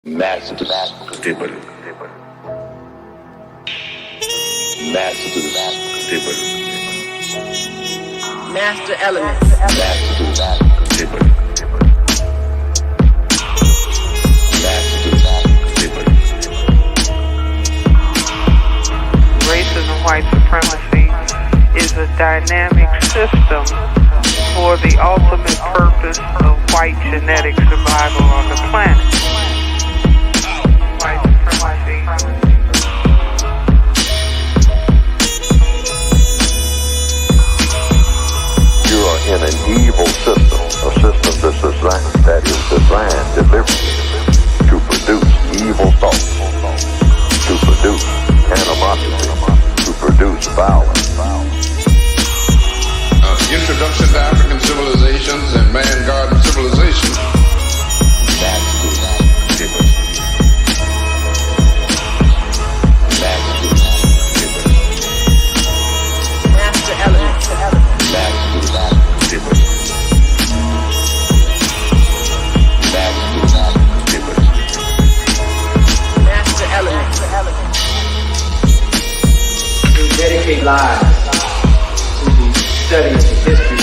Master stable. Master stable. Master elements. Master stable. Master stable. Racism, white supremacy is a dynamic system for the ultimate purpose of white genetic survival on the planet. White supremacy. You are in an evil system, a system that is designed deliberately to produce evil thoughts, to produce animosity, to produce violence. Introduction to African civilizations and man-garden civilization. Master stable. Master elements. Master stable. Master elements. We dedicate lives to the study of history.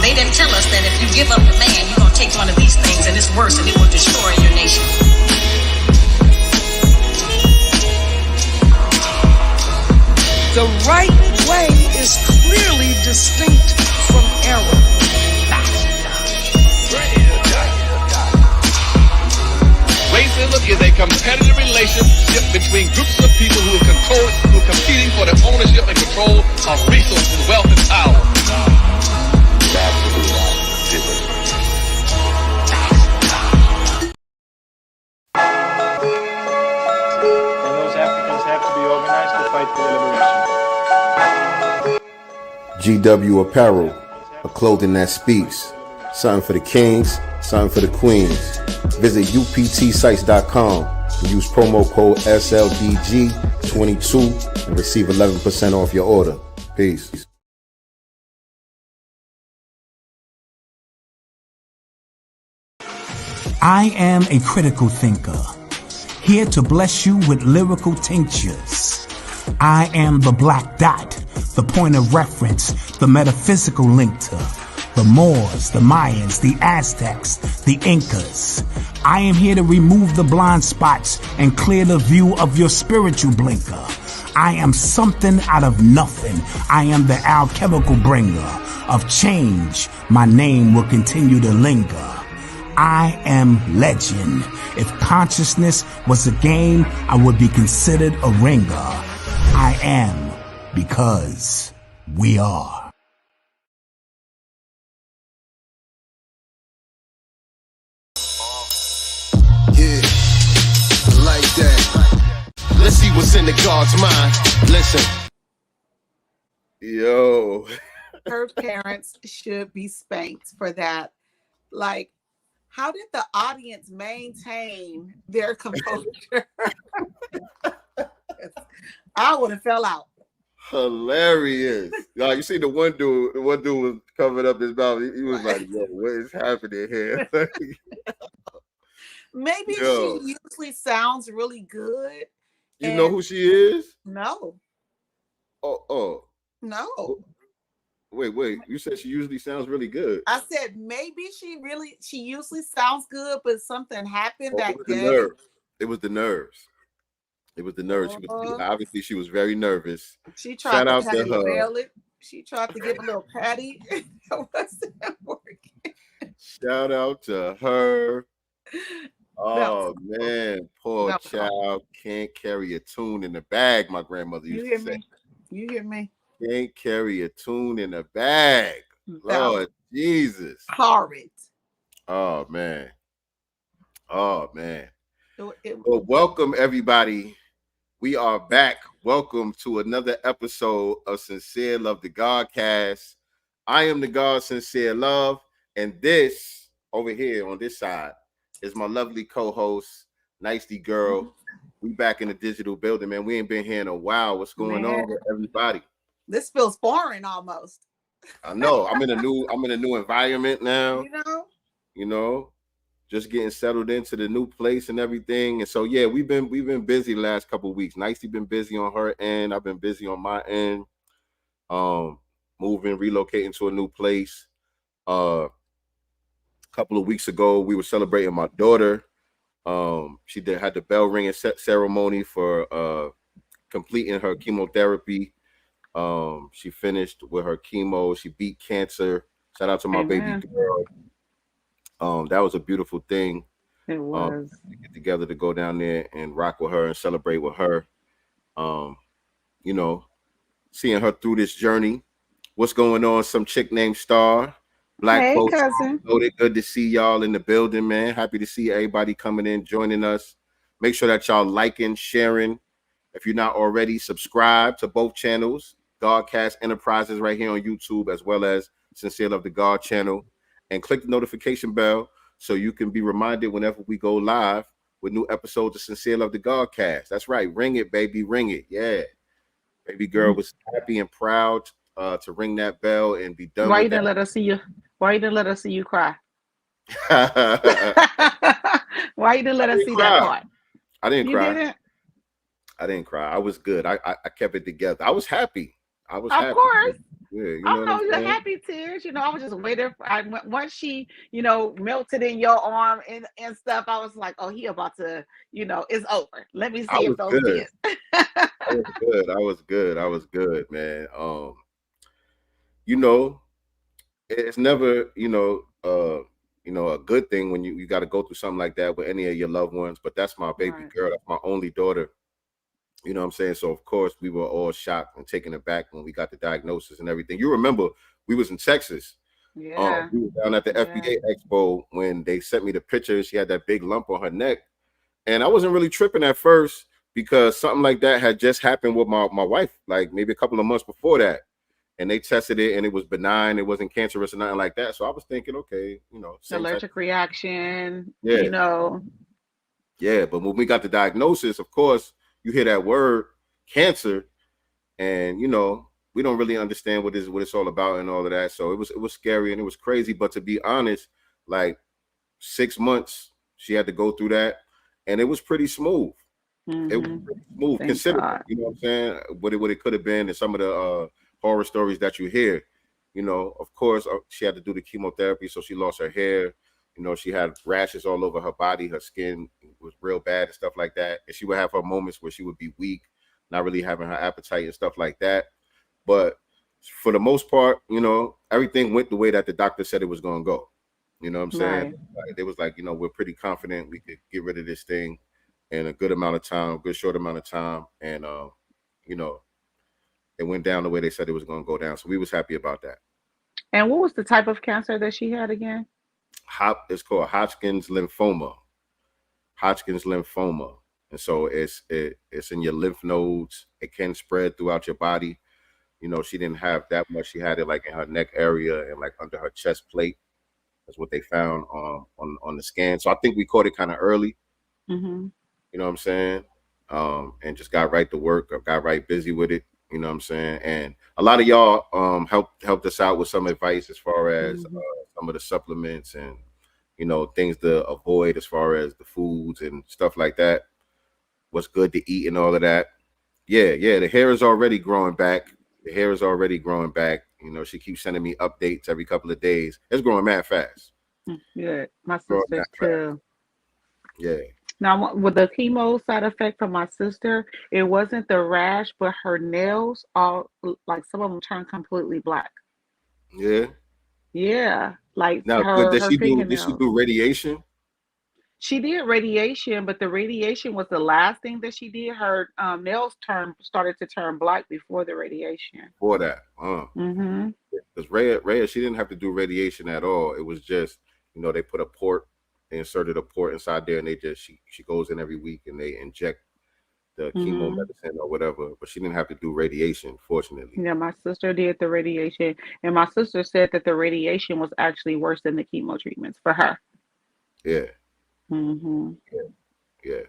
They didn't tell us that if you give up the man, you're going to take one of these things and it's worse and it will destroy your nation. The right way is clearly distinct from error. Racism is a competitive relationship between groups of people who are competing for the ownership and control of resources, wealth, and power. And those Africans have to be organized to fight for their liberation. GW Apparel, a clothing that speaks. Something for the kings, something for the queens. Visit uptsites.com and use promo code SLDG22 and receive 11% off your order. Peace. I am a critical thinker, here to bless you with lyrical tinctures. I am the black dot, the point of reference, the metaphysical link to the Moors, the Mayans, the Aztecs, the Incas. I am here to remove the blind spots and clear the view of your spiritual blinker. I am something out of nothing. I am the alchemical bringer of change. My name will continue to linger. I am legend. If consciousness was a game, I would be considered a ringer. I am because we are. Yeah, like that. Let's see what's in the God's mind. Listen. Yo. Her parents should be spanked for that. Like, how did the audience maintain their composure? I would have fell out. Hilarious. Like, you see the one dude was covering up his mouth. He was like, yo, what is happening here? Maybe she usually sounds really good. You know who she is? No. Oh. No. Wait. You said she usually sounds really good. I said maybe she usually sounds good, but something happened that day. It was the nerves. She was obviously she was very nervous. She tried to her. She tried to give a little patty. That wasn't working. Shout out to her. Oh man, poor child can't carry a tune in the bag. My grandmother used to say. You hear me? Can't carry a tune in a bag. Lord Jesus. Horrid. Oh man. Well, welcome everybody. We are back. Welcome to another episode of Sincere Love, the Godcast. I am the God Sincere Love, and this over here on this side is my lovely co-host, Nicey Girl. We back in the digital building, man. We ain't been here in a while. What's going on with everybody? This feels foreign almost. I know. I'm in a new environment now. You know. just getting settled into the new place and everything. And so yeah, we've been busy the last couple of weeks. Nicely been busy on her end. I've been busy on my end. Moving, relocating to a new place. A couple of weeks ago, we were celebrating my daughter. She had the bell ringing ceremony for completing her chemotherapy. She finished with her chemo. She beat cancer. Shout out to my baby girl. That was a beautiful thing. It was. To get together to go down there and rock with her and celebrate with her. You know, seeing her through this journey. What's going on? Some chick named Star. Black folks. Cousin. Good to see y'all in the building, man. Happy to see everybody coming in, joining us. Make sure that y'all liking, sharing. If you're not already, subscribe to both channels, Godcast Enterprises right here on YouTube, as well as Sincere Love the God channel. And click the notification bell so you can be reminded whenever we go live with new episodes of Sincere Love the Godcast. That's right. Ring it, baby. Ring it. Yeah. Baby girl was happy and proud to ring that bell and be done. Why you didn't let us see you? Why you didn't let us see you cry? Why you didn't let us see that part? I didn't cry. Didn't? I didn't cry. I was good. I kept it together. I was happy. I was happy. Of course. Yeah, you I know know the happy tears. You know, I was just waiting. Once she, melted in your arm and stuff, I was like, oh, he about to, it's over. Let me see if those tears. I was good, man. It's never, a good thing when you got to go through something like that with any of your loved ones. But that's my baby girl. That's my only daughter. You know what I'm saying? So, of course, we were all shocked and taken aback when we got the diagnosis and everything. You remember, we was in Texas. Yeah. We were down at the FBA Expo when they sent me the picture. She had that big lump on her neck. And I wasn't really tripping at first because something like that had just happened with my wife, like maybe a couple of months before that. And they tested it and it was benign. It wasn't cancerous or nothing like that. So I was thinking, okay, allergic reaction, Yeah, but when we got the diagnosis, of course, you hear that word cancer and, we don't really understand what it's all about and all of that. So it was scary and it was crazy. But to be honest, like 6 months, she had to go through that and it was pretty smooth. Mm-hmm. It was pretty smooth, considering, you know what I'm saying, what it could have been and some of the horror stories that you hear. Of course, she had to do the chemotherapy, so she lost her hair. She had rashes all over her body. Her skin was real bad and stuff like that. And she would have her moments where she would be weak, not really having her appetite and stuff like that. But for the most part, everything went the way that the doctor said it was going to go. You know what I'm saying? Right. It was like, we're pretty confident we could get rid of this thing in a good amount of time, good short amount of time. And, it went down the way they said it was going to go down. So we was happy about that. And what was the type of cancer that she had again? It's called Hodgkin's lymphoma. And so it's in your lymph nodes. It can spread throughout your body. She didn't have that much. She had it like in her neck area and like under her chest plate. That's what they found on the scan. So I think we caught it kind of early. Mm-hmm. You know what I'm saying? And just got right to work. I got right busy with it. You know what I'm saying? And a lot of y'all helped us out with some advice as far as some of the supplements and, things to avoid as far as the foods and stuff like that. What's good to eat and all of that. Yeah. The hair is already growing back. She keeps sending me updates every couple of days. It's growing mad fast. Yeah, my sister too. Yeah. Now, with the chemo side effect for my sister, it wasn't the rash, but her nails, all like some of them turned completely black. Yeah. Yeah, like now, did she do radiation? She did radiation, but the radiation was the last thing that she did. Her nails started to turn black before the radiation. Before that, Mm-hmm. Because Rhea, she didn't have to do radiation at all. It was just, they put they inserted a port inside there, and she goes in every week, and they inject the chemo medicine or whatever. But she didn't have to do radiation, fortunately. Yeah, my sister did the radiation, and my sister said that the radiation was actually worse than the chemo treatments for her. Yeah. Mm-hmm. Yeah.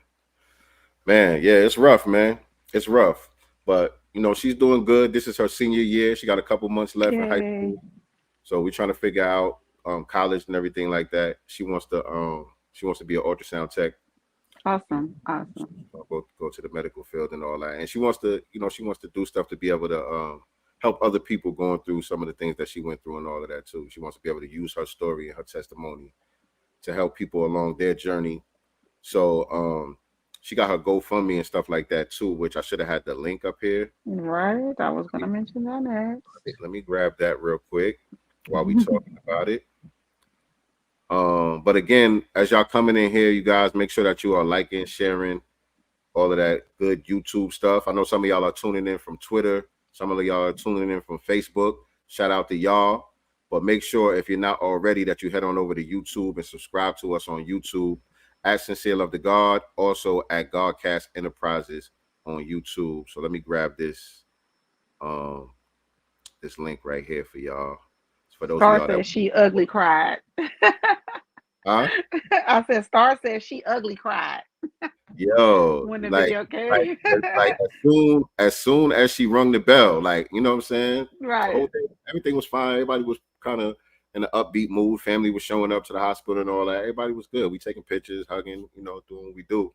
Man, yeah, it's rough, man. It's rough. But, she's doing good. This is her senior year. She got a couple months left in high school. So we're trying to figure out college and everything like that. She wants to She wants to be an ultrasound tech. Awesome. Go to the medical field and all that. And she wants to, she wants to do stuff to be able to help other people going through some of the things that she went through and all of that too. She wants to be able to use her story and her testimony to help people along their journey. So she got her GoFundMe and stuff like that too, which I should have had the link up here. Right. I was going to mention that next. Let me grab that real quick while we talking about it. But again, as y'all coming in here, you guys make sure that you are liking, sharing all of that good YouTube stuff. I know some of y'all are tuning in from Twitter. Some of y'all are tuning in from Facebook. Shout out to y'all. But make sure if you're not already that you head on over to YouTube and subscribe to us on YouTube at Sincere Love to God, also at Godcast Enterprises on YouTube. So let me grab this this link right here for y'all. For those Star of y'all said she ugly cried. Huh? I said Star said she ugly cried. Yo, when the like, video came. like as soon as she rung the bell, like, you know what I'm saying? Right. The whole thing, everything was fine. Everybody was kind of in an upbeat mood. Family was showing up to the hospital and all that. Everybody was good. We taking pictures, hugging, doing what we do.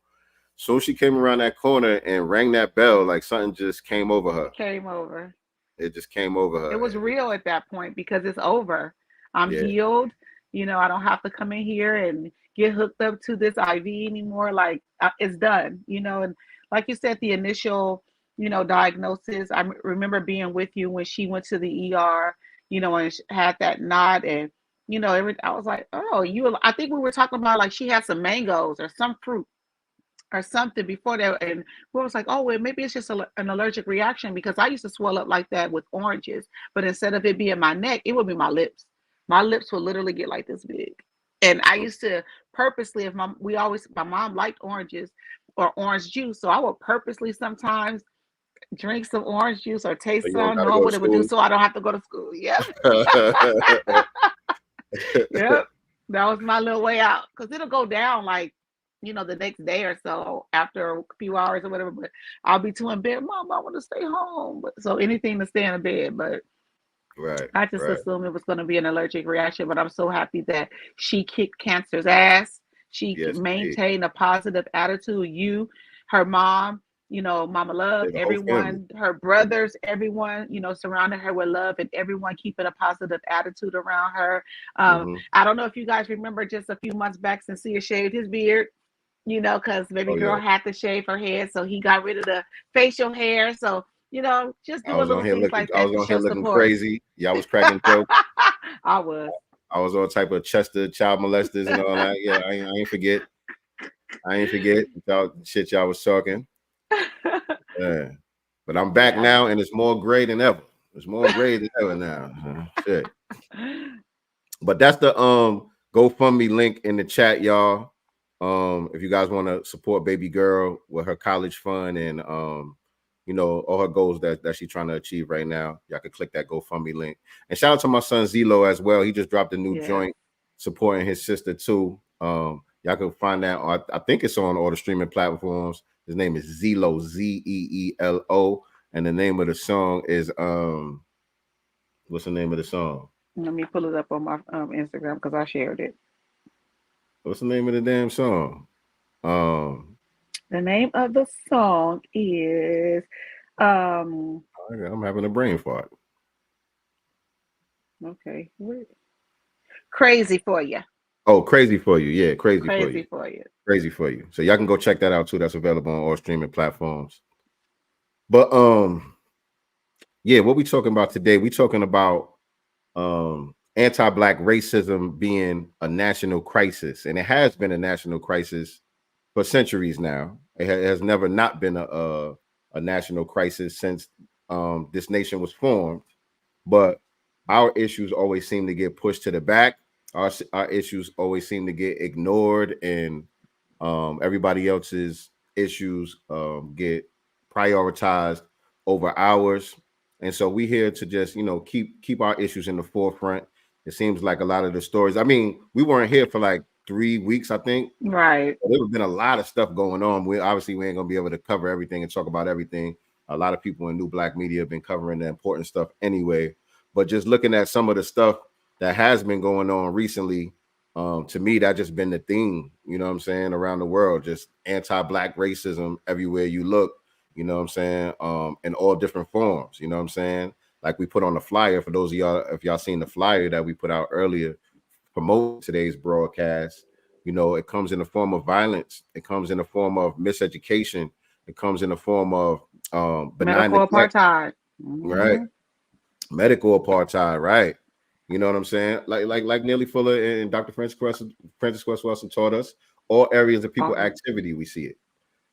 So she came around that corner and rang that bell, like something just came over her. It just came over her. It was real at that point because it's over. I'm healed. I don't have to come in here and get hooked up to this IV anymore. Like it's done, and like you said, the initial, diagnosis, I remember being with you when she went to the ER, and had that knot and, I was like, oh, I think we were talking about like she had some mangoes or some fruit or something before that. And we was like, oh, well, maybe it's just an allergic reaction because I used to swell up like that with oranges, but instead of it being my neck, it would be my lips. My lips would literally get like this big. And I used to purposely, my mom liked oranges or orange juice. So I would purposely sometimes drink some orange juice or taste some, know what it would do so I don't have to go to school. Yep. Yep. That was my little way out. Because it'll go down like, the next day or so after a few hours or whatever. But I'll be too in bed. Mom, I want to stay home. So anything to stay in bed. But right. I just assumed it was going to be an allergic reaction, but I'm so happy that she kicked cancer's ass. She maintained a positive attitude. You, her mom, Mama Love, everyone, her brothers, everyone, surrounding her with love and everyone keeping a positive attitude around her. I don't know if you guys remember just a few months back since he shaved his beard, because baby girl had to shave her head. So he got rid of the facial hair. So just doing little things like that. I was on here looking crazy. Y'all was cracking jokes. I was all type of Chester child molesters and all that. Yeah, I ain't forget. Y'all shit y'all was talking. Yeah. But I'm back now, and it's more gray than ever. It's more gray than ever now. Shit. But that's the GoFundMe link in the chat, y'all. If you guys want to support baby girl with her college fund and all her goals that she's trying to achieve right now, y'all can click that GoFundMe link. And shout out to my son Zelo as well. He just dropped a new joint supporting his sister too. Y'all can find that on, I think it's on all the streaming platforms. His name is Zelo, Zeelo, and the name of the song is what's the name of the song? Let me pull it up on my Instagram because I shared it. What's the name of the damn song? The name of the song is I'm having a brain fart. Okay. Crazy for You. Oh, Crazy for You. Yeah, Crazy for You. Crazy for You. So y'all can go check that out too. That's available on all streaming platforms. But what we talking about today? We talking about anti-Black racism being a national crisis, and it has been a national crisis for centuries now. It has never not been a national crisis since this nation was formed. But our issues always seem to get pushed to the back. Our issues always seem to get ignored, and everybody else's issues get prioritized over ours. And so we here to just keep our issues in the forefront. It seems like a lot of the stories. I mean, we weren't here for like 3 weeks, I think. Right. There's been a lot of stuff going on. We ain't gonna be able to cover everything and talk about everything. A lot of people in New Black media have been covering the important stuff anyway. But just looking at some of the stuff that has been going on recently, To me, that just been the theme, you know what I'm saying, around the world, just anti-black racism everywhere you look, you know what I'm saying, in all different forms, you know what I'm saying? Like we put on the flyer, for those of y'all, if y'all seen the flyer that we put out earlier, promote today's broadcast, you know, it comes in the form of violence, it comes in the form of miseducation, it comes in the form of benign medical neglect, apartheid. right? Medical apartheid, right? You know what I'm saying? Like Neely Fuller and Dr. Francis West Wilson taught us, all areas of people activity, we see it.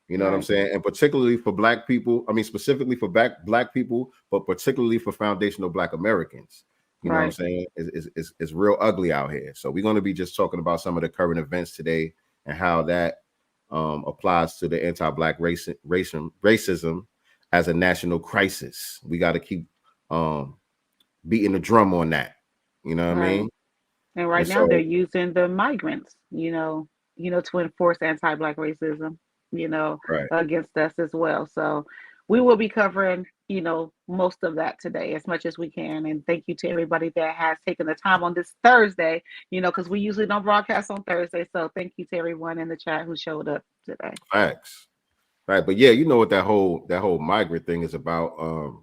You know what I'm saying? And particularly for black people, I mean, specifically for black people, but particularly for foundational black Americans. You know what I'm saying? It's real ugly out here. So we're going to be just talking about some of the current events today and how that applies to the anti-black racism as a national crisis. We got to keep beating the drum on that. You know what I mean? And right now they're using the migrants, you know, to enforce anti-black racism, you know, against us as well. So we will be covering, you know, most of that today as much as we can. And thank you to everybody that has taken the time on this Thursday, you know, because we usually don't broadcast on Thursday. So thank you to everyone in the chat who showed up today. Facts. Right. But yeah, you know what that whole migrant thing is about.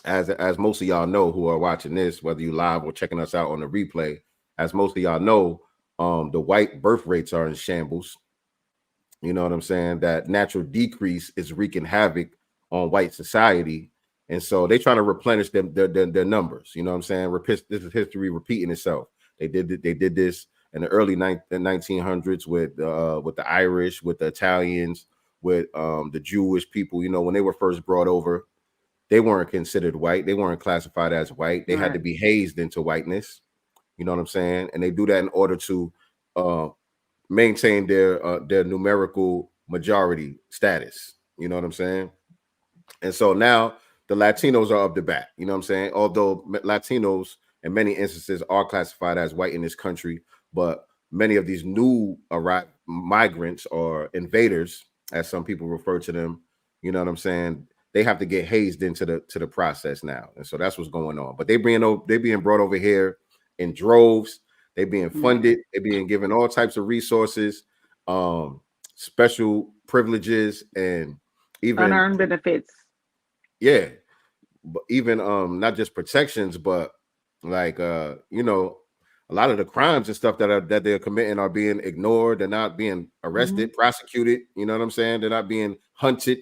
As most of y'all know who are watching this, whether you live or checking us out on the replay, as most of y'all know, the white birth rates are in shambles. You know what I'm saying? That natural decrease is wreaking havoc on white society. And so they trying to replenish their numbers. You know what I'm saying? This is history repeating itself. They did this in the early 1900s with the Irish, with the Italians, with the Jewish people. You know, when they were first brought over, they weren't considered white. They weren't classified as white. They had to be hazed into whiteness. You know what I'm saying? And they do that in order to maintain their numerical majority status. You know what I'm saying? And so now the Latinos are up the bat. You know what I'm saying? Although Latinos in many instances are classified as white in this country, but many of these new arrived migrants or invaders, as some people refer to them, you know what I'm saying? They have to get hazed into the process now. And so that's what's going on. But they being brought over here in droves. They being funded. They being given all types of resources, special privileges, and even unearned benefits. Yeah. But even not just protections, but like you know, a lot of the crimes and stuff that they're committing are being ignored. They're not being arrested, prosecuted. You know what I'm saying? They're not being hunted,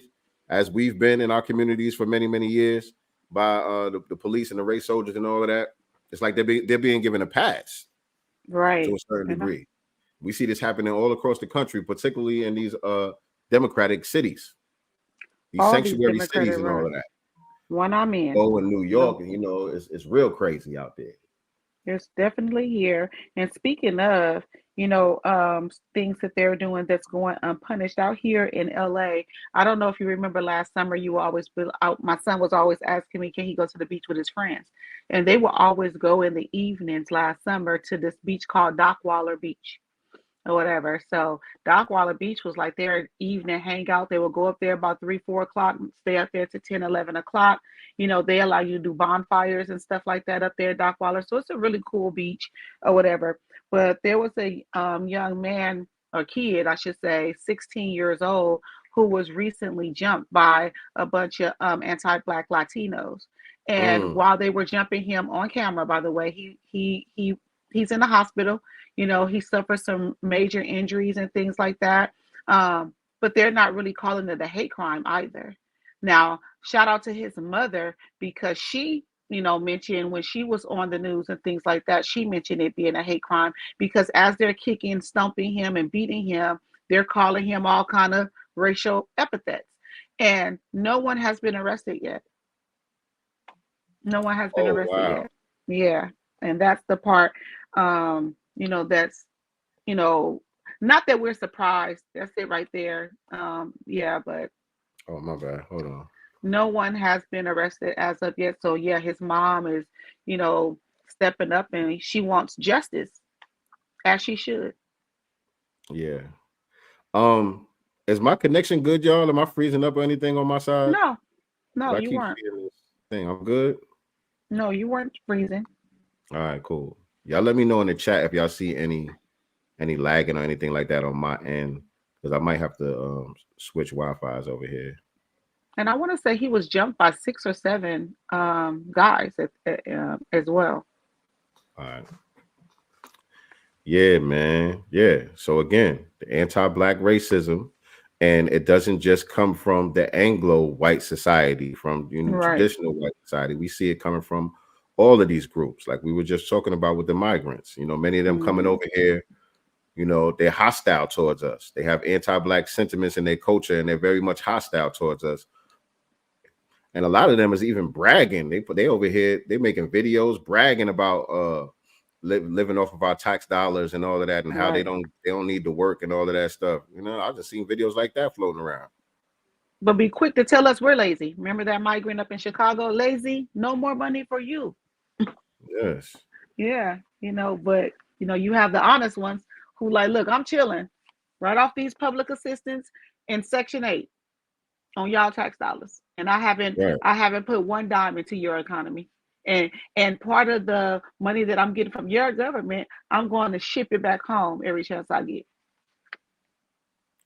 as we've been in our communities for many, many years by the police and the race soldiers and all of that. It's like they're being given a pass, right, to a certain degree. We see this happening all across the country, particularly in these democratic cities, these sanctuary cities and all of that. One I'm in. Oh, in New York, you know, it's real crazy out there. It's definitely here. And speaking of, you know, things that they're doing that's going unpunished out here in LA. I don't know if you remember last summer, you always out. My son was always asking me, can he go to the beach with his friends? And they would always go in the evenings last summer to this beach called Dockwaller Beach or whatever. So Dockwaller Beach was like their evening hangout. They would go up there about 3-4 o'clock, stay up there to 10-11 o'clock. You know, they allow you to do bonfires and stuff like that up there at Dockwaller. So it's a really cool beach or whatever. But there was a young man, or kid, I should say, 16 years old, who was recently jumped by a bunch of anti-Black Latinos. And while they were jumping him on camera, by the way, he's in the hospital. You know, he suffered some major injuries and things like that. But they're not really calling it a hate crime either. Now, shout out to his mother, because she, you know, mentioned when she was on the news and things like that, she mentioned it being a hate crime, because as they're kicking, stomping him and beating him, they're calling him all kind of racial epithets. And no one has been arrested yet. No one has been arrested yet. Yeah. And that's the part, you know, that's, you know, not that we're surprised. That's it right there. Yeah, but. Oh, my bad. Hold on. No one has been arrested as of yet. So yeah, his mom is, you know, stepping up, and she wants justice, as she should. Yeah. Is my connection good, y'all? Am I freezing up or anything on my side? No, you weren't. Thing, I'm good. No, you weren't freezing. All right, cool. Y'all let me know in the chat if y'all see any any lagging or anything like that on my end, because I might have to switch Wi-Fi's over here. And I want to say he was jumped by 6 or 7 guys as well. All right. Yeah, man. Yeah. So again, the anti-black racism, and it doesn't just come from the Anglo white society, from traditional white society. We see it coming from all of these groups, like we were just talking about with the migrants. Many of them coming over here, they're hostile towards us. They have anti-black sentiments in their culture, and they're very much hostile towards us. And a lot of them is even bragging. They over here, they're making videos bragging about living off of our tax dollars and all of that, and how they don't need to work and all of that stuff. I've just seen videos like that floating around. But be quick to tell us we're lazy. Remember that migrant up in Chicago? Lazy, no more money for you. Yes. Yeah, but you have the honest ones who like, look, I'm chilling right off these public assistance and Section 8 on y'all tax dollars, and I haven't put one dime into your economy. And part of the money that I'm getting from your government, I'm going to ship it back home every chance I get.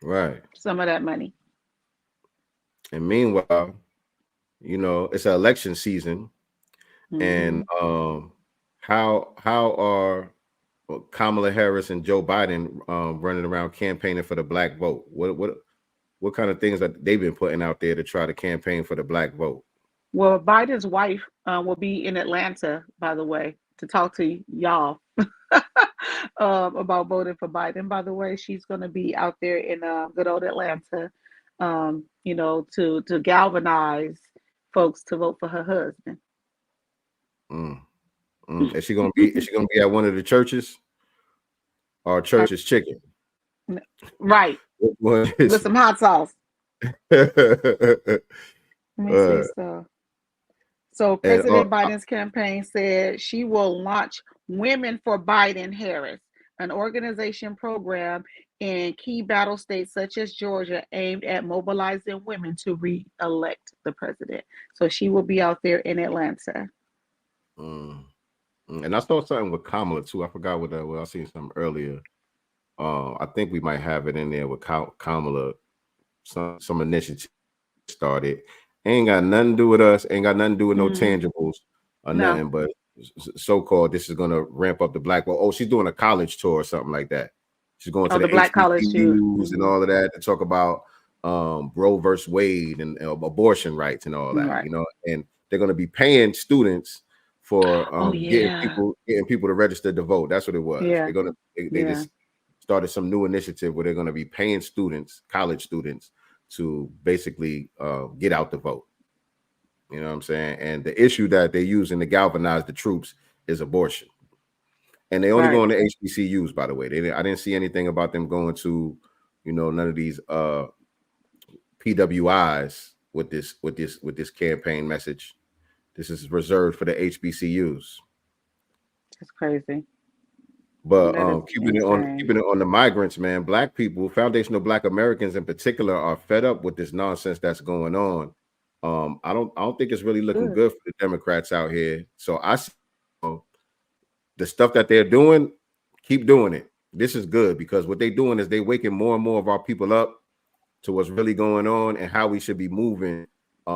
Right. Some of that money. And meanwhile, it's an election season. And how are Kamala Harris and Joe Biden running around campaigning for the black vote? What kind of things that they've been putting out there to try to campaign for the black vote? Well, Biden's wife will be in Atlanta, by the way, to talk to y'all about voting for Biden. By the way, she's going to be out there in good old Atlanta, to galvanize folks to vote for her husband. Is she gonna be at one of the churches, or church's chicken? Right. With some hot sauce. Let me see. So President Biden's campaign said she will launch Women for Biden Harris, an organization program in key battle states such as Georgia aimed at mobilizing women to re-elect the president. So she will be out there in Atlanta. And I saw something with Kamala too. I forgot what that was. I seen something earlier. I think we might have it in there with Kamala. Some initiative started. Ain't got nothing to do with us. Ain't got nothing to do with no tangibles or nothing. But so-called, this is gonna ramp up the black. Well, she's doing a college tour or something like that. She's going to the black college news and all of that to talk about Roe versus Wade and abortion rights and all that. And they're going to be paying students for getting people to register to vote. That's what it was. They're gonna they just started some new initiative where they're going to be paying students, college students, to basically get out the vote. You know what I'm saying? And the issue that they're using to galvanize the troops is abortion. And they only go on the HBCUs, by the way. I didn't see anything about them going to, none of these PWIs with this campaign message. This is reserved for the HBCUs. That's crazy. But keeping it on the migrants, man. Black people, foundational Black Americans in particular, are fed up with this nonsense that's going on. I don't think it's really looking good for the Democrats out here. So I see the stuff that they're doing, keep doing it. This is good, because what they're doing is they're waking more and more of our people up to what's really going on and how we should be moving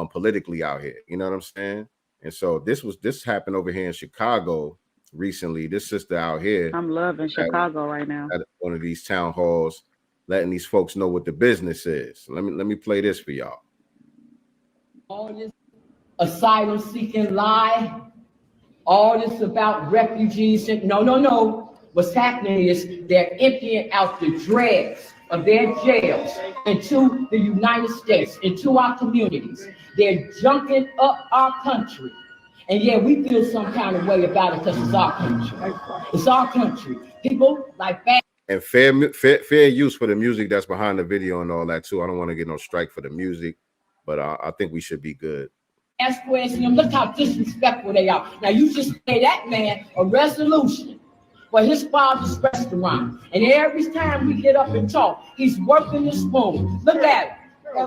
politically out here. You know what I'm saying? And so this happened over here in Chicago recently. This sister out here, I'm loving Chicago right now, at one of these town halls, letting these folks know what the business is. Let me play this for y'all. All this asylum seeking lie, all this about refugees. No. What's happening is they're emptying out the dregs of their jails into the United States, into our communities. They're junking up our country. And yeah, we feel some kind of way about it because it's our country. It's our country. People like that. And fair use for the music that's behind the video and all that too. I don't want to get no strike for the music, but I think we should be good. Look how disrespectful they are. Now you just pay that man a resolution for his father's restaurant. And every time we get up and talk, he's working the spoon. Look at him.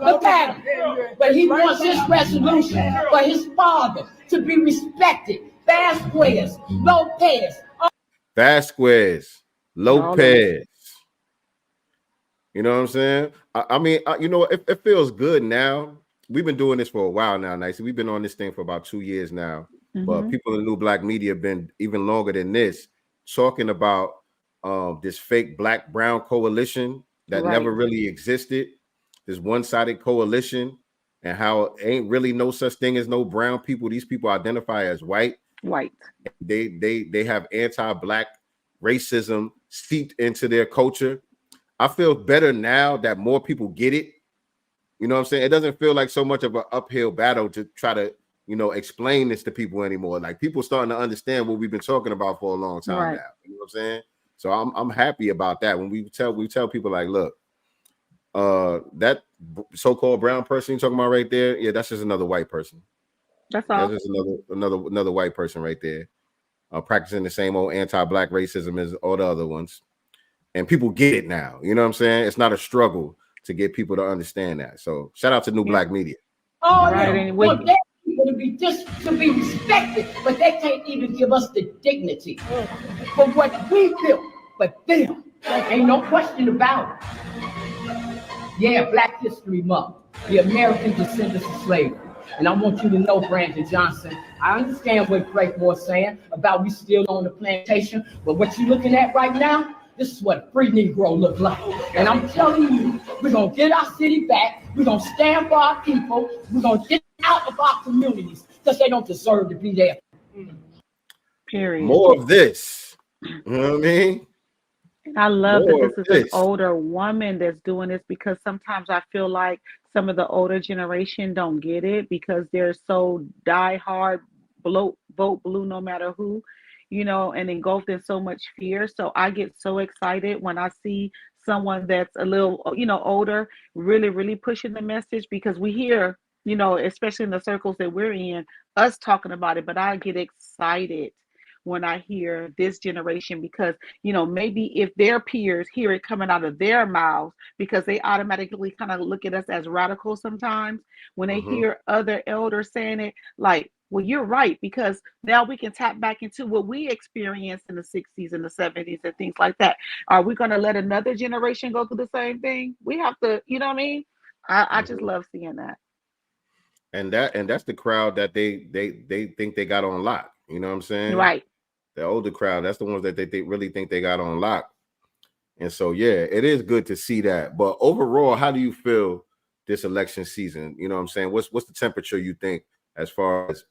Look at him. But he wants his resolution for his father to be respected. Vasquez, Lopez. You know what I'm saying? I mean, you know, it feels good now. We've been doing this for a while now, Nicey. We've been on this thing for about 2 years now. But people in the new black media have been even longer than this, talking about this fake black-brown coalition that never really existed, this one-sided coalition, and how ain't really no such thing as no brown people. These people identify as white. They have anti-black racism seeped into their culture. I feel better now that more people get it. You know what I'm saying? It doesn't feel like so much of an uphill battle to try to, you know, explain this to people anymore. Like, people starting to understand what we've been talking about for a long time now. You know what I'm saying? So I'm happy about that. When we tell people, like, look, that so-called brown person you're talking about right there, yeah, that's just another white person. That's all. That's just another white person right there, practicing the same old anti-black racism as all the other ones. And people get it now. You know what I'm saying? It's not a struggle to get people to understand that. So shout out to new black media. Oh, they want their people to be respected, but they can't even give us the dignity for what we built. But them, ain't no question about it. Yeah, Black History Month, the American descendants of slavery. And I want you to know, Brandon Johnson, I understand what Frank was saying about we still on the plantation, but what you're looking at right now, this is what a free Negro look like. And I'm telling you, we're going to get our city back. We're going to stand for our people. We're going to get out of our communities because they don't deserve to be there. Period. More of this. You know what I mean? And I love that this is an older woman that's doing this, because sometimes I feel like some of the older generation don't get it because they're so diehard, vote blue no matter who, you know, and engulfed in so much fear. So I get so excited when I see someone that's a little, you know, older, really, really pushing the message, because we hear, you know, especially in the circles that we're in, us talking about it. But I get excited when I hear this generation, because, you know, maybe if their peers hear it coming out of their mouths, because they automatically kind of look at us as radical sometimes, when they hear other elders saying it, like, well, you're right, because now we can tap back into what we experienced in the 60s and the 70s and things like that. Are we going to let another generation go through the same thing? We have to, you know what I mean? I just love seeing that. And that's the crowd that they think they got on lock. You know what I'm saying? Right. The older crowd, that's the ones that they really think they got on lock. And so, yeah, it is good to see that. But overall, how do you feel this election season? You know what I'm saying? What's the temperature you think as far as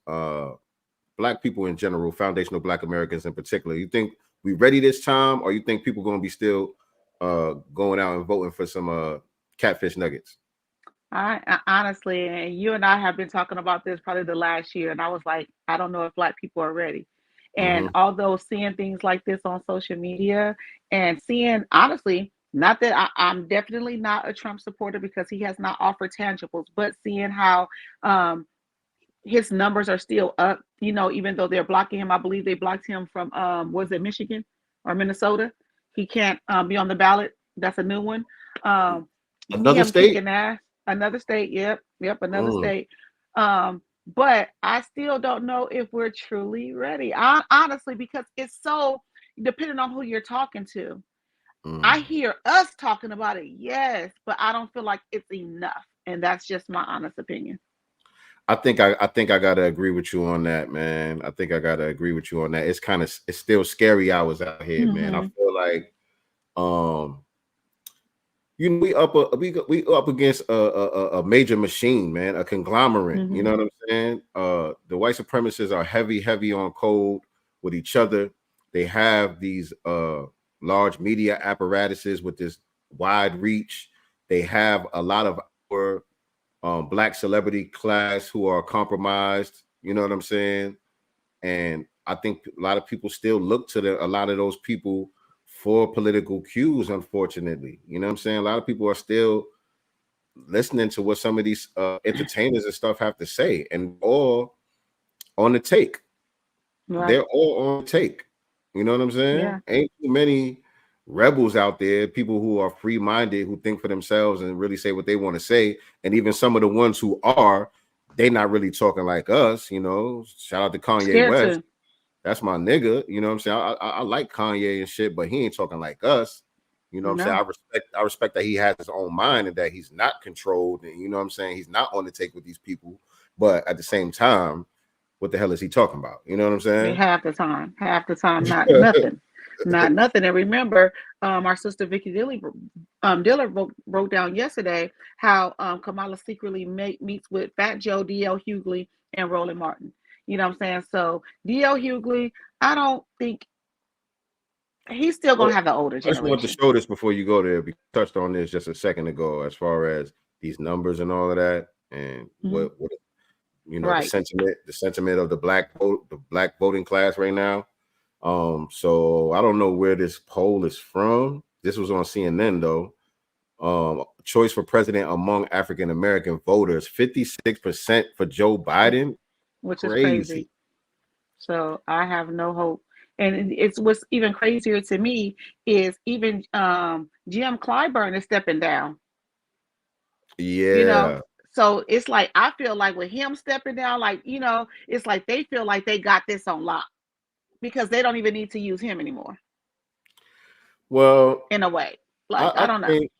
black people in general, foundational black Americans in particular? You think we ready this time, or you think people going to be still going out and voting for some catfish nuggets? I honestly, and you and I have been talking about this probably the last year, and I was like, I don't know if black people are ready. And although seeing things like this on social media and seeing, honestly, not that I'm definitely not a Trump supporter because he has not offered tangibles, but seeing how his numbers are still up, you know, even though they're blocking him. I believe they blocked him from, was it Michigan or Minnesota? He can't be on the ballot. That's a new one. Another state? Another state. Yep. Another state. But I still don't know if we're truly ready. Honestly, because it's so dependent on who you're talking to. I hear us talking about it, yes, but I don't feel like it's enough. And that's just my honest opinion. I think I gotta agree with you on that, man. I think I gotta agree with you on that. It's still scary hours out here, man. I feel like you know, we up against a major machine, man, a conglomerate. You know what I'm saying? The white supremacists are heavy on code with each other. They have these large media apparatuses with this wide reach. They have a lot of our black celebrity class who are compromised. You know what I'm saying? And I think a lot of people still look to a lot of those people for political cues, unfortunately. You know what I'm saying? A lot of people are still listening to what some of these entertainers and stuff have to say, and all on the take. Right. They're all on the take. You know what I'm saying? Yeah. Ain't too many rebels out there, people who are free-minded, who think for themselves and really say what they want to say. And even some of the ones who are, they not really talking like us, you know. Shout out to Kanye West. That's my nigga. You know what I'm saying? I like Kanye and shit, but he ain't talking like us. You know what I'm saying? I respect that he has his own mind and that he's not controlled, and you know what I'm saying, he's not on the take with these people. But at the same time, what the hell is he talking about? You know what I'm saying? Half the time, not nothing, not nothing. And remember, our sister Vicky Diller wrote down yesterday how Kamala secretly meets with Fat Joe, D.L. Hughley, and Roland Martin. You know what I'm saying? So D.L. Hughley, I don't think he's still gonna have the older generation. I just want to show this before you go there. We touched on this just a second ago, as far as these numbers and all of that, and what you know, the sentiment of the black voting class right now. So I don't know where this poll is from. This was on CNN though. Choice for president among African American voters, 56% for Joe Biden, which is crazy. So I have no hope. And it's what's even crazier to me is even Jim Clyburn is stepping down. Yeah. You know, so it's like I feel like with him stepping down, like, you know, it's like they feel like they got this on lock because they don't even need to use him anymore. Well, in a way, like I don't know. Think,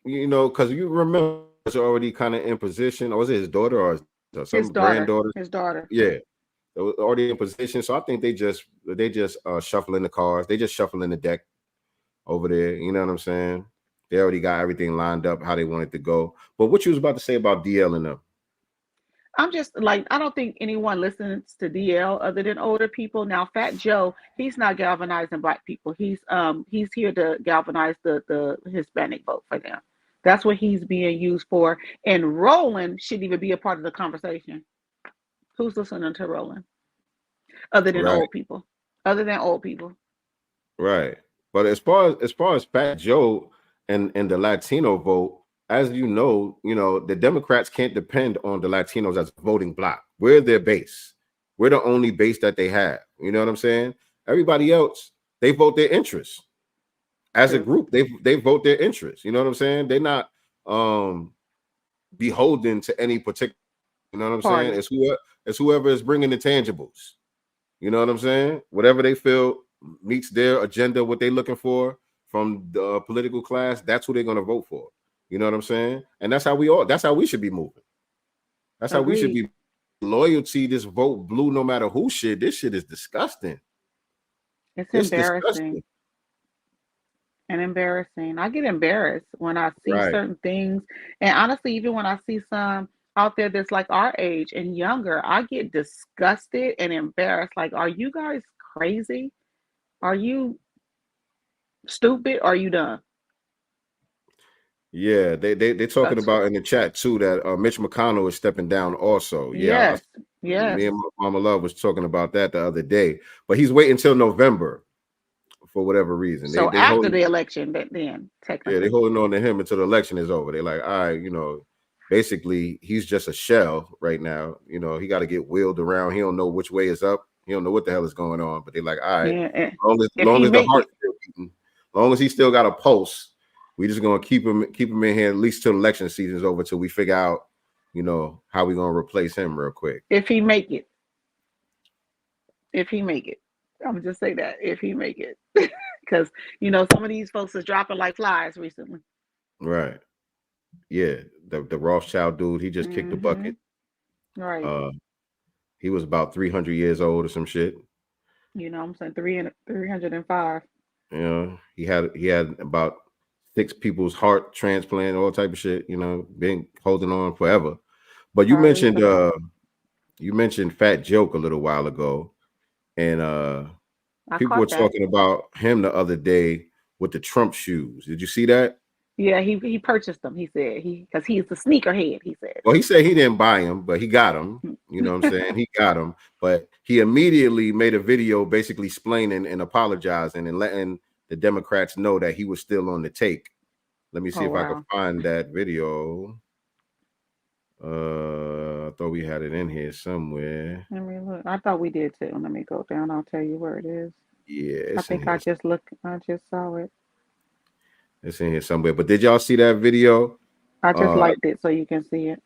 you know, because you remember it's already kind of in position, or was it his daughter or some granddaughter? His daughter. Yeah. Already in position, so I think they just shuffling the cards. They just shuffling the deck over there. You know what I'm saying? They already got everything lined up how they want it to go. But what you was about to say about DL and them? I'm just like, I don't think anyone listens to DL other than older people. Now, Fat Joe, he's not galvanizing black people. He's here to galvanize the Hispanic vote for them. That's what he's being used for. And Roland shouldn't even be a part of the conversation. Who's listening to Roland? Other than old people. Right. But as far as Fat Joe and the Latino vote, as you know, the Democrats can't depend on the Latinos as a voting bloc. We're their base. We're the only base that they have. You know what I'm saying? Everybody else, they vote their interests. As a group, they vote their interests. You know what I'm saying? They're not beholden to any particular. You know what I'm saying? It's whoever is bringing the tangibles. You know what I'm saying? Whatever they feel meets their agenda, what they're looking for from the political class, that's who they're going to vote for. You know what I'm saying? And that's how we should be moving. That's how we should be. Loyalty, this vote blue, no matter who shit. This shit is disgusting. It's embarrassing. Disgusting. And embarrassing. I get embarrassed when I see certain things. And honestly, even when I see some out there that's like our age and younger, I get disgusted and embarrassed. Like, are you guys crazy? Are you stupid? Are you dumb? Yeah, they're talking about in the chat too that Mitch McConnell is stepping down also. Yes. Me and Mama Love was talking about that the other day, but he's waiting until November for whatever reason. So after the election, but then technically, yeah, they're holding on to him until the election is over. They're like, all right, basically he's just a shell right now. He got to get wheeled around. He don't know which way is up. He don't know what the hell is going on. But they're like, all right, as long as the heart's still beating, as long as he still got a pulse, we just gonna keep him in here at least till election season's over, till we figure out, how we gonna replace him real quick. If he make it, I'm gonna just say that if he make it, because some of these folks is dropping like flies recently. Right. Yeah, the Rothschild dude, he just kicked the bucket. Right. He was about 300 years old or some shit. I'm saying 305. He had about 6 people's heart transplant, all type of shit, been holding on forever. But you mentioned Fat Joke a little while ago, and people were talking about him the other day with the Trump shoes. Did you see that? Yeah, he purchased them. He said because he's the sneakerhead. He said. Well, he said he didn't buy them, but he got them. You know what I'm saying? He got them, but he immediately made a video basically explaining and apologizing and letting the Democrats know that he was still on the take. Let me see if I can find that video. I thought we had it in here somewhere. Let me look. I thought we did too. Let me go down. I'll tell you where it is. Yeah, I think I just saw it. It's in here somewhere. But did y'all see that video? I just liked it so you can see it.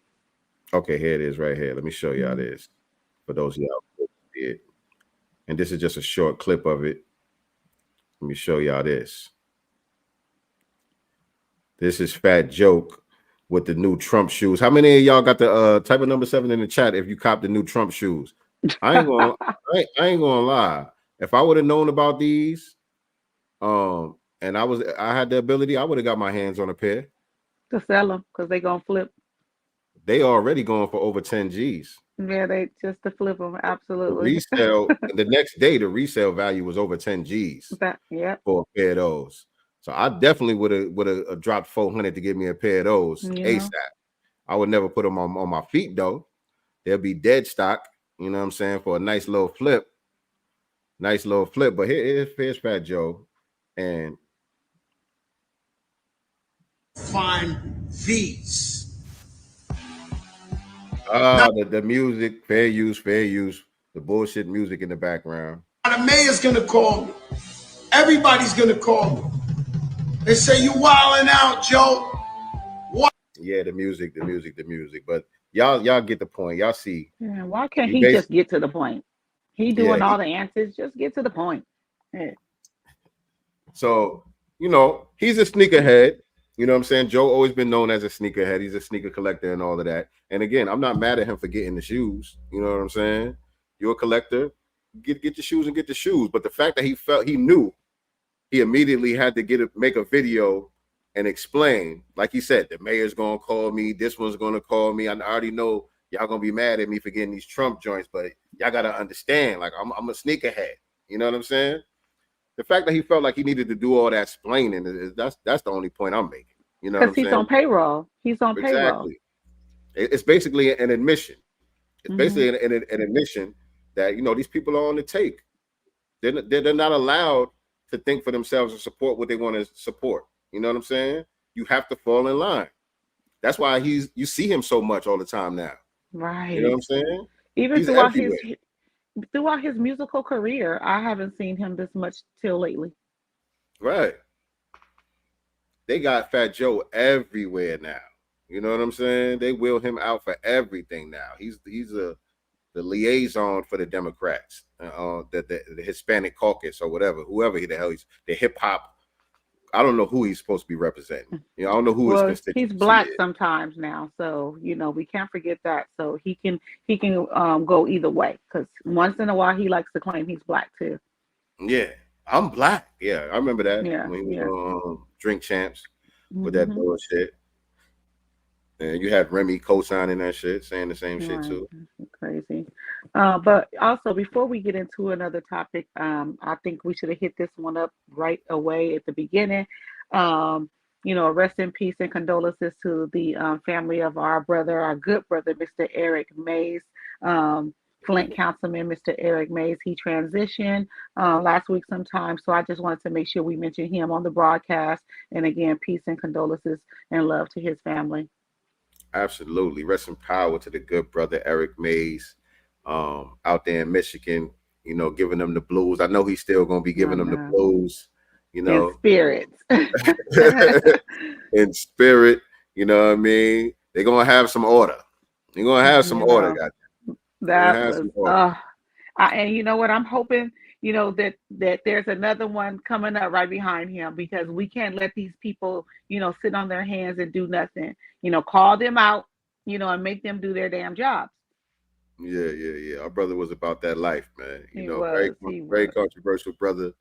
Okay, here it is right here. Let me show y'all this. For those of y'all who see it. And this is just a short clip of it. Let me show y'all this. This is Fat Joke with the new Trump shoes. How many of y'all got the type of number 7 in the chat if you cop the new Trump shoes? I ain't gonna lie. If I would have known about these, and I had the ability, I would have got my hands on a pair to sell them because they gonna flip. They already going for over 10 G's. Yeah, they just to flip them. Absolutely. The resale the next day, the resale value was over 10 G's. For a pair of those. So I definitely would have dropped 400 to get me a pair of those ASAP. I would never put them on my feet though. They'll be dead stock. You know what I'm saying? For a nice little flip. But here's Fat Joe. And find these. The music, fair use. The bullshit music in the background. The mayor's gonna call me. Everybody's gonna call me. They say you wilding out, Joe. What? Yeah, the music. But y'all get the point. Y'all see. Yeah, why can't he just get to the point? He doing all the answers. Just get to the point. Yeah. So, he's a sneakerhead. You know what I'm saying? Joe always been known as a sneakerhead. He's a sneaker collector and all of that. And again, I'm not mad at him for getting the shoes. You know what I'm saying? You're a collector. Get your shoes and get the shoes. But the fact that he knew, he immediately had to make a video and explain. Like he said, the mayor's gonna call me. This one's gonna call me. I already know y'all gonna be mad at me for getting these Trump joints, but y'all gotta understand. Like I'm a sneakerhead. You know what I'm saying? The fact that he felt like he needed to do all that explaining that's the only point I'm making. You know, because he's on payroll. He's on payroll. Exactly. It's basically an admission. It's basically an admission that these people are on the take. They're not allowed to think for themselves and support what they want to support. You know what I'm saying? You have to fall in line. That's why you see him so much all the time now. Right. You know what I'm saying? Even throughout his musical career, I haven't seen him this much till lately. Right. They got Fat Joe everywhere now. You know what I'm saying? They wheel him out for everything now. He's the liaison for the Democrats, the Hispanic caucus or whoever the hell he's, the hip hop. I don't know who he's supposed to be representing. I don't know who his constituency he's black is. sometimes now, so we can't forget that. So he can go either way, because once in a while he likes to claim he's black too. Yeah, I'm black. Yeah, I remember that. Yeah, when he was Drink Champs with that bullshit. And you had Remy co-signing that shit, saying the same shit too. Crazy. But also, before we get into another topic, I think we should have hit this one up right away at the beginning. Rest in peace and condolences to the family of our good brother, Mr. Eric Mays, Flint Councilman, Mr. Eric Mays. He transitioned last week sometime, so I just wanted to make sure we mention him on the broadcast. And again, peace and condolences and love to his family. Absolutely. Rest in power to the good brother Eric Mays out there in Michigan, giving them the blues. I know he's still going to be giving them the blues, In spirit. In spirit, you know what I mean? They're going to have some order. They're going to have some order, guys. And you know what? I'm hoping, that there's another one coming up right behind him, because we can't let these people, sit on their hands and do nothing. Call them out, and make them do their damn jobs. Yeah. Our brother was about that life, man. He Very controversial brother.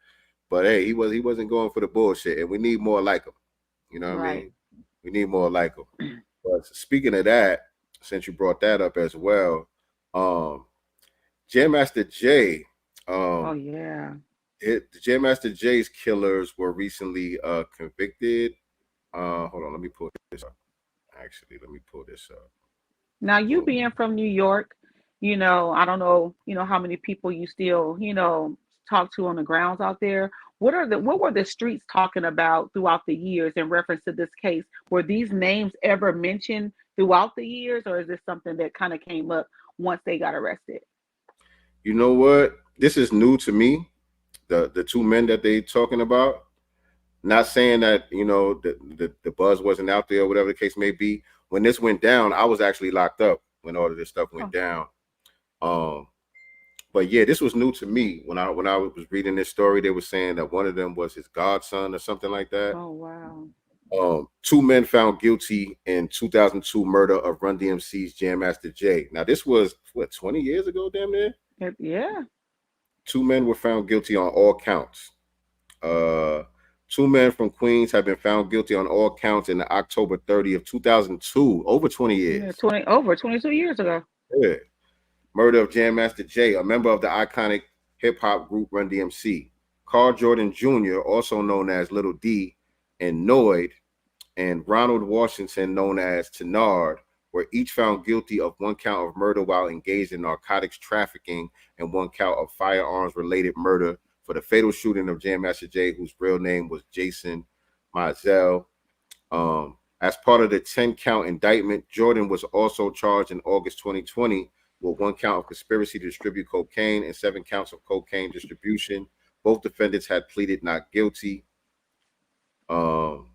But hey, he wasn't going for the bullshit, and we need more like him. You know what I mean? We need more like him. But speaking of that, since you brought that up as well, Jam Master Jay. The Jam Master Jay's killers were recently convicted. Hold on, let me pull this up. Actually, let me pull this up. Now, you being from New York, I don't know, how many people you still, talk to on the grounds out there. What were the streets talking about throughout the years in reference to this case? Were these names ever mentioned throughout the years, or is this something that kind of came up once they got arrested? You know what? This is new to me. The two men that they talking about. Not saying that the buzz wasn't out there or whatever the case may be. When this went down, I was actually locked up when all of this stuff went down. But yeah, this was new to me. When I was reading this story, they were saying that one of them was his godson or something like that. Oh wow. 2 men found guilty in 2002 murder of Run DMC's Jam Master Jay. Now, this was, what, 20 years ago, damn near? Yeah. 2 men were found guilty on all counts. 2 men from Queens have been found guilty on all counts in October 30th, 2002, over 20 years. Yeah, over 22 years ago. Yeah. Murder of Jam Master Jay, a member of the iconic hip-hop group Run DMC. Carl Jordan Jr., also known as Little D, and Noyd, and Ronald Washington, known as Tenard, were each found guilty of 1 count of murder while engaged in narcotics trafficking and 1 count of firearms-related murder for the fatal shooting of Jam Master Jay, whose real name was Jason Mizell. As part of the 10-count indictment, Jordan was also charged in August 2020 with 1 count of conspiracy to distribute cocaine and 7 counts of cocaine distribution. Both defendants had pleaded not guilty. I'm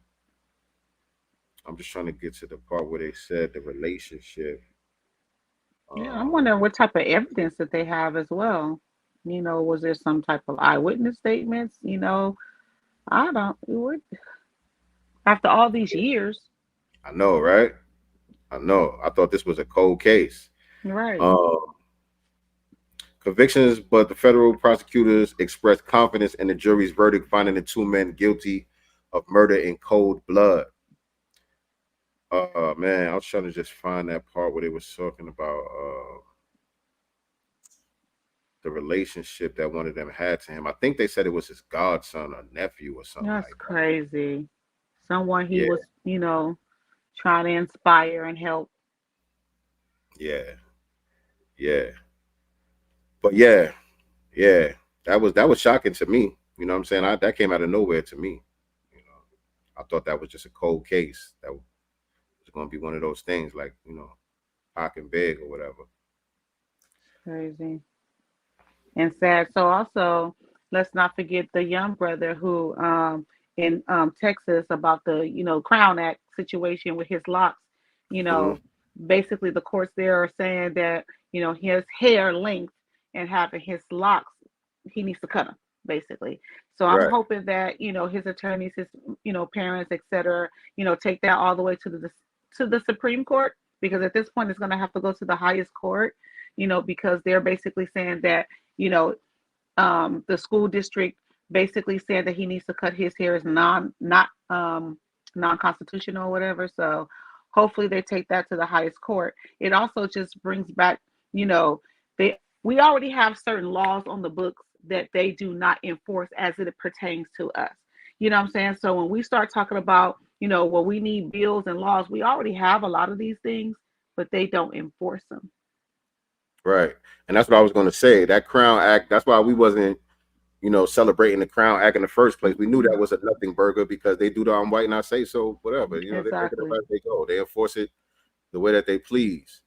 just trying to get to the part where they said the relationship. Yeah, I'm wondering what type of evidence that they have as well. You know, was there some type of eyewitness statements? You know, after all these years. I know, right? I know. I thought this was a cold case. Right. Convictions, but the federal prosecutors expressed confidence in the jury's verdict, finding the 2 men guilty of murder in cold blood. Man, I was trying to just find that part where they was talking about the relationship that one of them had to him. I think they said it was his godson or nephew or something. That's like crazy. Someone he was, you know, trying to inspire and help. Yeah. But yeah, that was shocking to me. You know what I'm saying? That came out of nowhere to me. You know, I thought that was just a cold case. That was going to be one of those things like, you know, Pac and Big or whatever. Crazy and sad. So also, let's not forget the young brother who in Texas about the, you know, Crown Act situation with his locks. You know, basically the courts there are saying that, you know, his hair length and having his locks, he needs to cut them, basically. So I'm hoping that, you know, his attorneys, his, you know, parents, etc., you know, take that all the way to the Supreme Court, because at this point it's going to have to go to the highest court, you know, because they're basically saying that, you know, the school district basically said that he needs to cut his hair is non-constitutional or whatever. So hopefully they take that to the highest court. It also just brings back, you know, we already have certain laws on the books that they do not enforce as it pertains to us. You know what I'm saying? So when we start talking about, you know, well, we need bills and laws, we already have a lot of these things, but they don't enforce them. Right. And that's what I was going to say. That Crown Act, that's why we wasn't, you know, celebrating the Crown Act in the first place. We knew that was a nothing burger because they do the I'm white and I say so, whatever. You know, they take it as they go. They enforce it the way that they please.